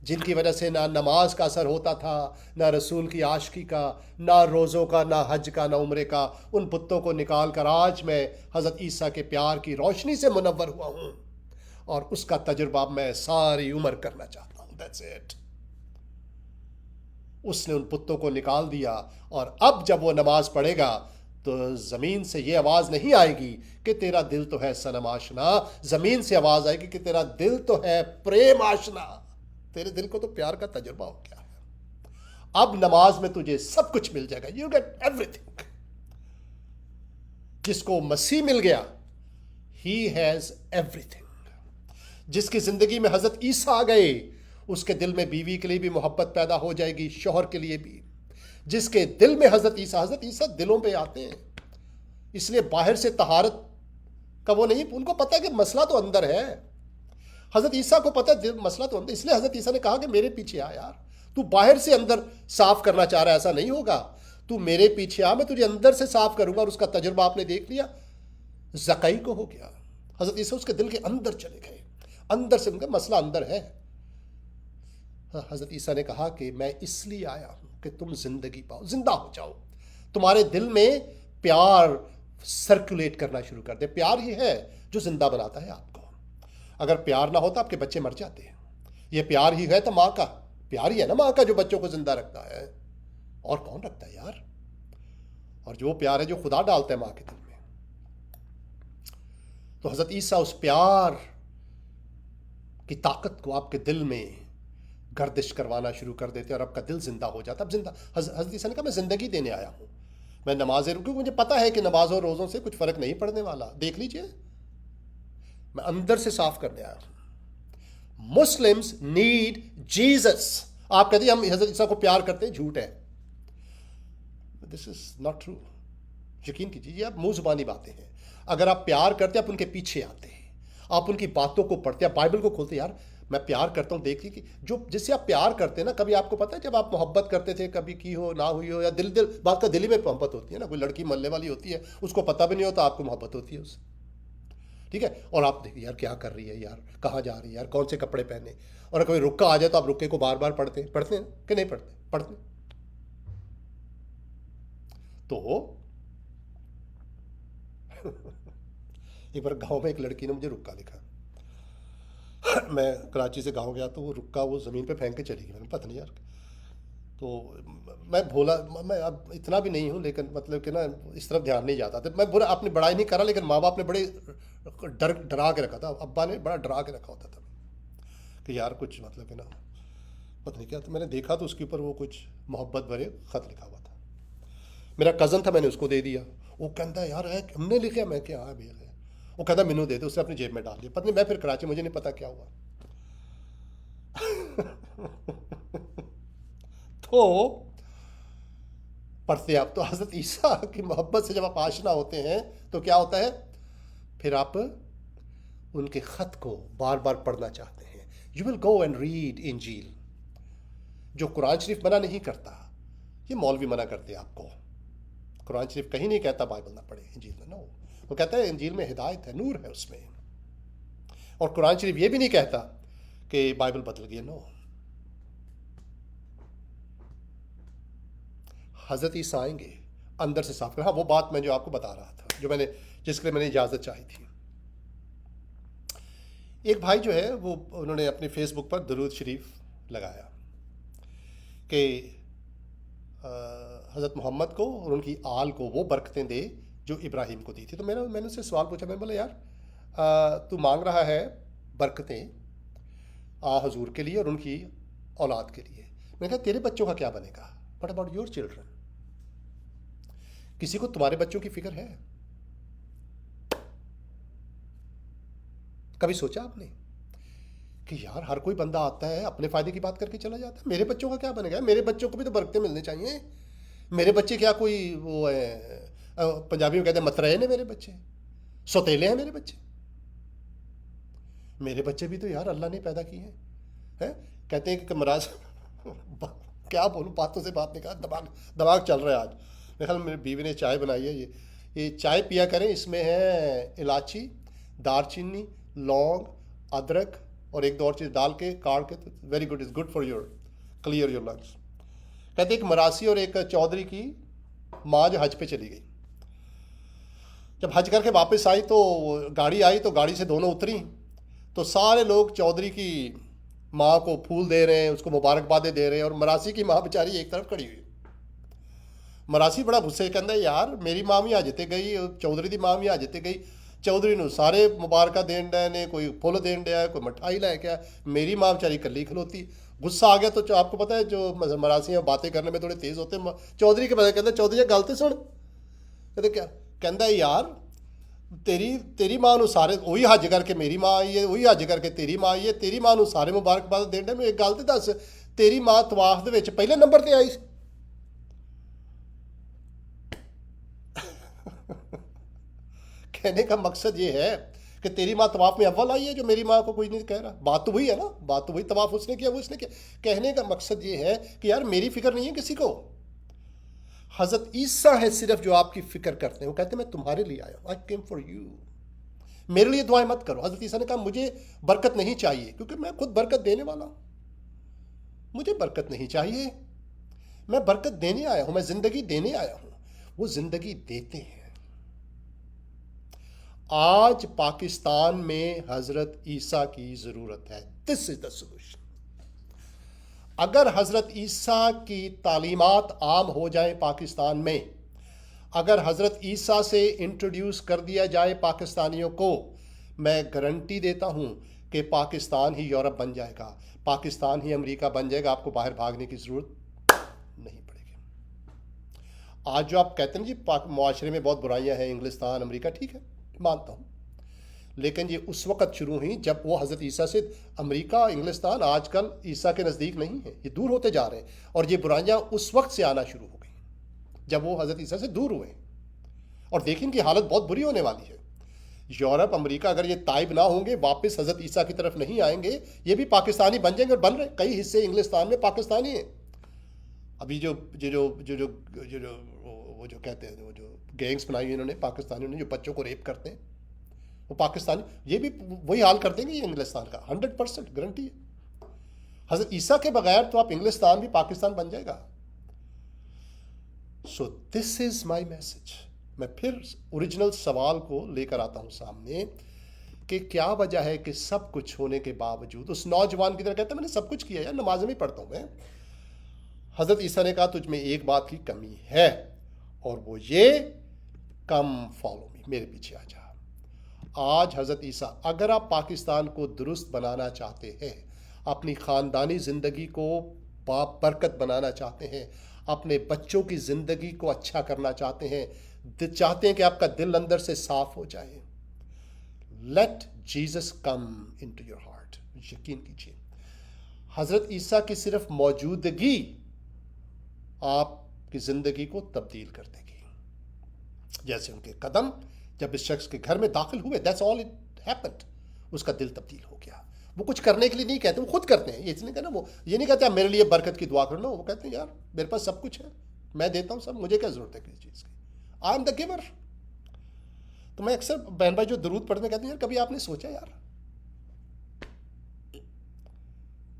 जिनकी वजह से ना नमाज का असर होता था, ना रसूल की आशिकी का, ना रोज़ों का, ना हज का, ना उम्रे का, उन बुतों को निकाल कर आज मैं हज़रत ईसा के प्यार की रोशनी से मुनव्वर हुआ हूँ, और उसका तजुर्बा मैं सारी उम्र करना चाहता हूँ। That's it. उसने उन पुत्तों को निकाल दिया, और अब जब वो नमाज पढ़ेगा तो ज़मीन से ये आवाज़ नहीं आएगी कि तेरा दिल तो है सनम आशना, ज़मीन से आवाज़ आएगी कि तेरा दिल तो है प्रेम आशना, तेरे दिल को तो प्यार का तजुर्बा हो गया है। अब नमाज में तुझे सब कुछ मिल जाएगा, यू गेट एवरीथिंग। जिसको मसीह मिल गया, ही हैज़ एवरीथिंग। जिसकी ज़िंदगी में हज़रत ईसा आ गए, उसके दिल में बीवी के लिए भी मोहब्बत पैदा हो जाएगी, शौहर के लिए भी। जिसके दिल में हज़रत ईसा दिलों पे आते हैं, इसलिए बाहर से तहारत का वो नहीं, उनको पता है कि मसला तो अंदर है। हज़रत ईसा को पता है मसला तो अंदर, इसलिए हज़रत ईसा ने कहा कि मेरे पीछे आ यार, तू बाहर से अंदर साफ करना चाह रहा है, ऐसा नहीं होगा, तू मेरे पीछे आ, मैं तुझे अंदर से साफ करूंगा। और उसका तजुर्बा आपने देख लिया, ज़कई को हो गया। हज़रत ईसा उसके दिल के अंदर चले गए, अंदर से उनका मसला अंदर है। हज़रत ईसा ने कहा कि मैं इसलिए आया हूँ कि तुम जिंदगी पाओ, जिंदा हो जाओ, तुम्हारे दिल में प्यार सर्कुलेट करना शुरू कर दे। प्यार ही है जो जिंदा बनाता है आपको। अगर प्यार ना होता आपके बच्चे मर जाते हैं। ये प्यार ही है तो माँ का प्यार ही है ना, माँ का, जो बच्चों को जिंदा रखता है। और कौन रखता है यार? और जो प्यार है जो खुदा डालता है माँ के दिल में। तो हज़रत ईसा उस प्यार की ताकत को आपके दिल में गर्दिश करवाना शुरू कर देते और आपका दिल जिंदा हो जाता। अब जिंदा, हज़रत ईसा ने कहा मैं ज़िंदगी देने आया हूँ, मैं नमाज़ें रुकूँ, मुझे पता है कि नमाज और रोज़ों से कुछ फ़र्क नहीं पड़ने वाला। देख लीजिए, मैं अंदर से साफ करने आया हूँ। Muslims need Jesus. आप कहते हैं हम हज़रत ईसा को प्यार करते हैं, झूठ है। This is not true. यकीन कीजिए, आप मुँह ज़ुबानी बातें हैं। अगर आप प्यार करते आप उनके पीछे आते हैं, आप उनकी बातों को पढ़ते, आप बाइबल को खोलते, यार मैं प्यार करता हूँ, देखिए कि जो जिससे आप प्यार करते हैं ना, कभी आपको पता है जब आप मोहब्बत करते थे, कभी की हो ना हुई हो, या दिल बात का दिल ही में मोहब्बत होती है ना। कोई लड़की मलने वाली होती है, उसको पता भी नहीं होता आपको मोहब्बत होती है उससे, ठीक है। और आप देखिए यार क्या कर रही है, यार कहाँ जा रही है, यार कौन से कपड़े पहने। और कोई रुक्का आ जाए तो आप रुक्के को बार बार पढ़ते हैं कि नहीं पढ़ते। तो एक बार गांव में एक लड़की ने मुझे रुक्का लिखा। मैं कराची से गांव गया तो वो रुक्का वो ज़मीन पे फेंक के चली गई। मैंने पता नहीं यार। तो मैं भोला, मैं अब इतना भी नहीं हूँ, लेकिन मतलब कि ना इस तरफ ध्यान नहीं जाता। तो मैं बुरा अपनी बड़ाई नहीं करा, लेकिन माँ बाप ने बड़े डरा के रखा था, अब्बा ने बड़ा डरा के रखा होता था कि यार कुछ मतलब कि ना पता नहीं क्या। तो मैंने देखा तो उसके ऊपर वो कुछ मोहब्बत भरे ख़त लिखा हुआ था। मेरा कज़न था, मैंने उसको दे दिया। वो कहता है यार है हमने लिखा। मैं क्या, हाँ भैया। वो कहता मैनू दे दे। उसने अपनी जेब में डाल दिया। पता नहीं, मैं फिर कराची, मुझे नहीं पता क्या हुआ। तो पढ़ते आप तो हज़रत ईसा की मोहब्बत से जब आप आशना होते हैं तो क्या होता है, फिर आप उनके ख़त को बार बार पढ़ना चाहते हैं। You will go and read इंजील। जो कुरान शरीफ मना नहीं करता, ये मौलवी मना करते हैं आपको। कुरान शरीफ कहीं नहीं कहता बाइबल ना पढ़े, इंजील में। नो, वो कहता है इंजील में हिदायत है, नूर है उसमें। और कुरान शरीफ ये भी नहीं कहता कि बाइबल बदल गई। नो, हज़रत ईसा आएंगे अंदर से साफ कर। हाँ, वो बात मैं जो आपको बता रहा था, जो मैंने जिसके लिए मैंने इजाज़त चाही थी। एक भाई जो है वो, उन्होंने अपने फेसबुक पर दरूद शरीफ लगाया कि हज़रत मोहम्मद को और उनकी आल को वो बरकतें दे जो इब्राहिम को दी थी। तो मैंने उससे सवाल पूछा। मैंने बोला यार तू मांग रहा है बरकतें हजूर के लिए और उनकी औलाद के लिए। मैंने कहा तेरे बच्चों का क्या बनेगा? What about your children? किसी को तुम्हारे बच्चों की फिक्र है? कभी सोचा आपने कि यार हर कोई बंदा आता है अपने फ़ायदे की बात करके चला जाता है, मेरे बच्चों का क्या बनेगा? मेरे बच्चों को भी तो बरकतें मिलनी चाहिए। मेरे बच्चे क्या कोई वो है, पंजाबी में कहते हैं मतरए ने मेरे बच्चे, सौतेले हैं मेरे बच्चे। मेरे बच्चे भी तो यार अल्लाह ने पैदा किए हैं। कहते हैं कि महाराज क्या बोलूँ, बातों से बात निकाल, दिमाग दिमाग चल रहा है आज। मेरे ख्याल मेरी बीवी ने चाय बनाई है। ये चाय पिया करें, इसमें है इलायची, दारचीनी, लौंग, अदरक और एक दो और चीज़ डाल के काट के, तो very good, is good for your clear your lungs. कहते एक मरासी और एक चौधरी की माँ जो हज पे चली गई, जब हज करके वापस आई तो गाड़ी आई, तो गाड़ी से दोनों उतरी तो सारे लोग चौधरी की माँ को फूल दे रहे हैं, उसको मुबारकबादें दे रहे हैं, और मरासी की माँ बेचारी एक तरफ खड़ी हुई। मरासी बड़ा गुस्से कहता है यार मेरी माँ भी आजते गई, चौधरी की माँ भी आजते गई। चौधरी ने सारे मुबारक देन डे ने, कोई फुल देन डया, कोई मिठाई लैके आया, मेरी माँ बेचारी कली खलोती। गुस्सा आ गया तो आपको पता है जो मरासी बातें करने में थोड़े तेज़ होते हैं। चौधरी के पता कहता चौधरी गल तो सुन। कहते क्या? कहता यार तेरी तेरी माँ ਨੂੰ ਸਾਰੇ ਉਹੀ ਹੱਜ ਕਰਕੇ ਮੇਰੀ ਮਾਂ ਆਈ ਹੈ, ਉਹੀ ਹੱਜ ਕਰਕੇ ਤੇਰੀ ਮਾਂ ਆਈ ਹੈ, ਤੇਰੀ ਮਾਂ ਨੂੰ ਸਾਰੇ ਮੁਬਾਰਕਬਾਦ ਦੇਣ ਦੇ। ਮੈਨੂੰ ਇੱਕ ਗੱਲ ਤੇ ਦੱਸ, ਤੇਰੀ ਮਾਂ ਤਵਾਫ ਦੇ ਵਿੱਚ ਪਹਿਲੇ ਨੰਬਰ ਤੇ ਆਈ? कहने का मकसद ये है कि तेरी माँ तवाफ में अव्वल आई है, जो मेरी माँ को कोई नहीं कह रहा। बात तो वही है ना, बात तो वही, तवाफ उसने किया, वो उसने किया। कहने का मकसद ये है कि यार मेरी फिक्र नहीं है किसी को। हज़रत ईसा है सिर्फ जो आपकी फिक्र करते हैं। वो कहते हैं मैं तुम्हारे लिए आया हूँ, आई केम फॉर यू, मेरे लिए दुआएं मत करो। हज़रत ईसा ने कहा मुझे बरकत नहीं चाहिए, क्योंकि मैं खुद बरकत देने वाला हूँ। मुझे बरकत नहीं चाहिए, मैं बरकत देने आया हूँ, मैं ज़िंदगी देने आया हूँ। वो ज़िंदगी देते हैं। आज पाकिस्तान में हज़रत ईसा की ज़रूरत है। This is the solution. अगर हज़रत ईसा की तालीमात आम हो जाए पाकिस्तान में, अगर हज़रत ईसा से इंट्रोड्यूस कर दिया जाए पाकिस्तानियों को, मैं गारंटी देता हूँ कि पाकिस्तान ही यूरोप बन जाएगा, पाकिस्तान ही अमेरिका बन जाएगा। आपको बाहर भागने की ज़रूरत नहीं पड़ेगी। आज जो आप कहते हैं जी मुआशरे में बहुत बुराइयाँ हैं, इंग्लिस्तान अमेरिका, ठीक है मानता हूँ, लेकिन ये उस वक़्त शुरू हुई जब वो हज़रत ईसा से, अमेरिका इंग्लिस्तान आजकल ईसा के नज़दीक नहीं है, ये दूर होते जा रहे हैं। और ये बुराइयाँ उस वक्त से आना शुरू हो गई जब वो हज़रत ईसा से दूर हुए। और देखिए इनकी हालत बहुत बुरी होने वाली है। यूरोप अमेरिका अगर ये ताइब ना होंगे, वापस हज़रत ईसा की तरफ नहीं आएंगे, ये भी पाकिस्तानी बन जाएंगे। और बन रहे, कई हिस्से इंग्लिस्तान में पाकिस्तानी हैं। अभी जो जो जो जो जो जो जो वो जो कहते हैं, वो जो गैंग्स बनाई इन्होंने पाकिस्तानियों ने, जो बच्चों को रेप करते हैं, वो पाकिस्तानी, ये भी वही हाल कर देंगे ये इंग्लिस्तान का, 100% गारंटी है। हज़रत ईसा के बगैर तो आप इंग्लिस्तान भी पाकिस्तान बन जाएगा। So this is my message. मैं फिर ओरिजिनल सवाल को लेकर आता हूँ सामने कि क्या वजह है कि सब कुछ होने के बावजूद उस नौजवान की तरह कहता है मैंने सब कुछ किया यार, नमाज़ें भी पढ़ता हूँ मैं। हज़रत ईसा ने कहा तुझ में एक बात की कमी है और वो ये, कम फॉलो मी, मेरे पीछे आ जा। आज हज़रत ईसा, अगर आप पाकिस्तान को दुरुस्त बनाना चाहते हैं, अपनी ख़ानदानी ज़िंदगी को बाबरकत बनाना चाहते हैं, अपने बच्चों की ज़िंदगी को अच्छा करना चाहते हैं, चाहते हैं कि आपका दिल अंदर से साफ हो जाए, late Jesus come into your heart. यकीन कीजिए हज़रत ईसा की सिर्फ मौजूदगी आपकी ज़िंदगी को तब्दील कर देगी। जैसे उनके कदम जब इस शख्स के घर में दाखिल हुए, दैट्स ऑल इट हैपेंड, उसका दिल तब्दील हो गया। वो कुछ करने के लिए नहीं कहते, वो खुद करते हैं। ये इसलिए कहना, वो ये नहीं कहते मेरे लिए बरकत की दुआ कर लो, वो कहते हैं यार मेरे पास सब कुछ है, मैं देता हूँ सब, मुझे क्या ज़रूरत है किसी चीज़ की, आई एम द गिवर। तो मैं अक्सर बहन भाई जो दरूद पढ़ते कहते हैं यार कभी आपने सोचा यार,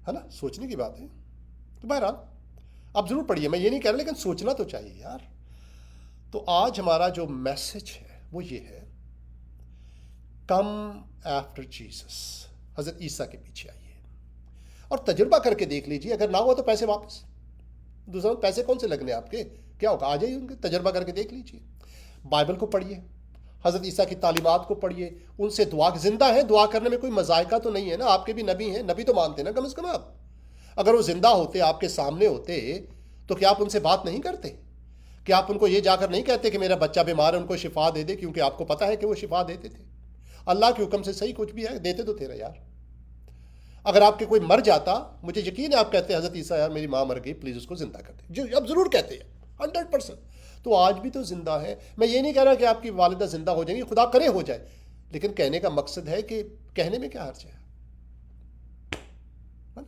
है ना, सोचने की बात है। तो बहरहाल आप ज़रूर पढ़िए, मैं ये नहीं कह रहा, लेकिन सोचना तो चाहिए यार। तो आज हमारा जो मैसेज है वो ये है, कम आफ्टर जीसस, हज़रत ईसा के पीछे आइए और तजुर्बा करके देख लीजिए, अगर ना हुआ तो पैसे वापस, दूसरा पैसे कौन से लगने आपके, क्या होगा, आ जाइए उनके, तजुर्बा करके देख लीजिए। बाइबल को पढ़िए, हज़रत ईसा की तालीमात को पढ़िए, उनसे दुआ, जिंदा है, दुआ करने में कोई मजायका तो नहीं है ना, आपके भी नबी हैं, नबी तो मानते ना कम से कम आप। अगर वो जिंदा होते, आपके सामने होते, तो क्या आप उनसे बात नहीं करते? क्या आप उनको ये जाकर नहीं कहते कि मेरा बच्चा बीमार है, उनको शिफा दे दे, क्योंकि आपको पता है कि वो शिफा देते थे, अल्लाह के हुक्म से, सही कुछ भी है देते तो थे यार। अगर आपके कोई मर जाता, मुझे यकीन है आप कहते हैं हज़रत ईसा यार मेरी माँ मर गई, प्लीज़ उसको जिंदा कर दे, जो अब ज़रूर कहते हैं 100%। तो आज भी तो जिंदा है। मैं ये नहीं कह रहा कि आपकी वालिदा जिंदा हो जाएंगी, खुदा करे हो जाए, लेकिन कहने का मकसद है कि कहने में क्या हर्ज है ना?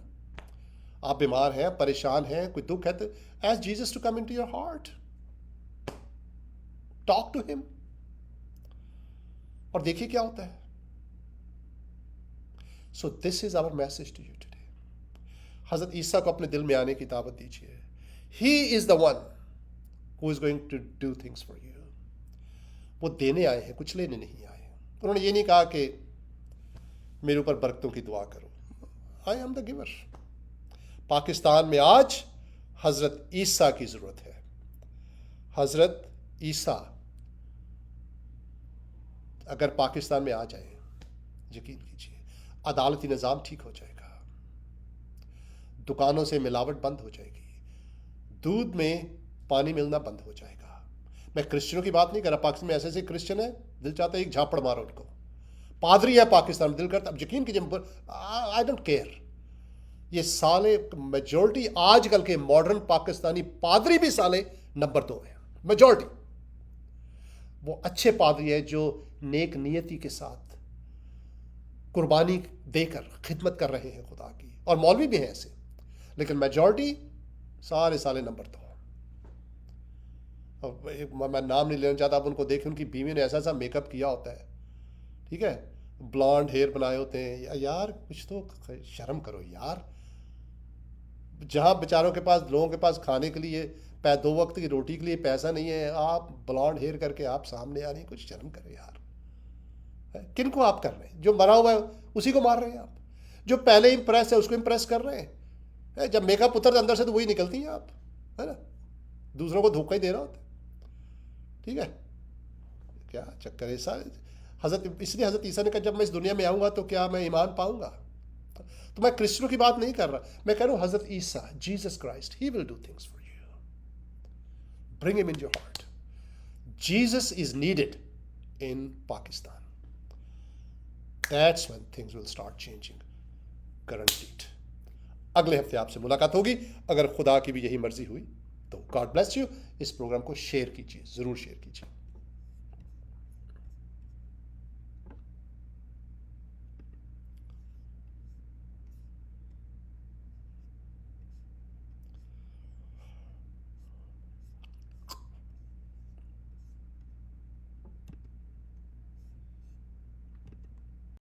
आप बीमार हैं, परेशान हैं, कोई दुख है, तो ask Jesus to come into your heart, talk to him, और देखिए क्या होता है। So this is our message to you today. हज़रत ईसा को अपने दिल में आने की दावत दीजिए। He is the one who is going to do things for you. वो देने आए हैं, कुछ लेने नहीं आए। उन्होंने ये नहीं कहा कि मेरे ऊपर बरकतों की दुआ करो, I am the giver. Pakistan में आज हज़रत ईसा की ज़रूरत है। हज़रत ईसा अगर पाकिस्तान में आ जाए, यकीन कीजिए अदालती निज़ाम ठीक हो जाएगा, दुकानों से मिलावट बंद हो जाएगी, दूध में पानी मिलना बंद हो जाएगा। मैं क्रिश्चियनों की बात नहीं कर रहा, पाकिस्तान में ऐसे ऐसे क्रिश्चियन है, दिल चाहता है एक झापड़ मारो उनको। पादरी है पाकिस्तान में, दिल करता, अब यकीन कीजिए, आई डोंट केयर, ये साले मेजॉरिटी आजकल के मॉडर्न पाकिस्तानी पादरी भी साले नंबर 2 है, मेजॉरिटी। वो अच्छे पादरी है जो नेक नियति के साथ कुर्बानी देकर खिदमत कर रहे हैं खुदा की, और मौलवी भी हैं ऐसे, लेकिन मेजॉरिटी सारे साले नंबर 2। अब मैं नाम नहीं लेना चाहता, आप उनको देखें, उनकी बीवी ने ऐसा ऐसा मेकअप किया होता है, ठीक है, ब्लॉन्ड हेयर बनाए होते हैं, यार कुछ तो शर्म करो यार। जहाँ बेचारों के पास, लोगों के पास खाने के लिए 2 वक्त की रोटी के लिए पैसा नहीं है, आप ब्लॉन्ड हेयर करके आप सामने आ रही हैं, कुछ शर्म करो यार। किन को आप कर रहे हैं? जो मरा हुआ है उसी को मार रहे हैं आप, जो पहले इंप्रेस है उसको इंप्रेस कर रहे हैं। जब मेकअप उतरता अंदर से तो वही निकलती हैं आप, है ना, दूसरों को धोखा ही दे रहा होता है, ठीक है। क्या चक्कर है सारे। इसलिए हज़रत ईसा ने कहा जब मैं इस दुनिया में आऊँगा तो क्या मैं ईमान पाऊँगा। तो मैं क्रिश्चियनों की बात नहीं कर रहा, मैं कह रहा हूँ हज़रत ईसा, Jesus Christ, he will do things for you, bring him in your heart. Jesus is needed in Pakistan, that's when things will start changing, guaranteed. अगले हफ्ते आपसे मुलाकात होगी, अगर खुदा की भी यही मर्जी हुई तो। God bless you. इस प्रोग्राम को शेयर कीजिए, ज़रूर शेयर कीजिए।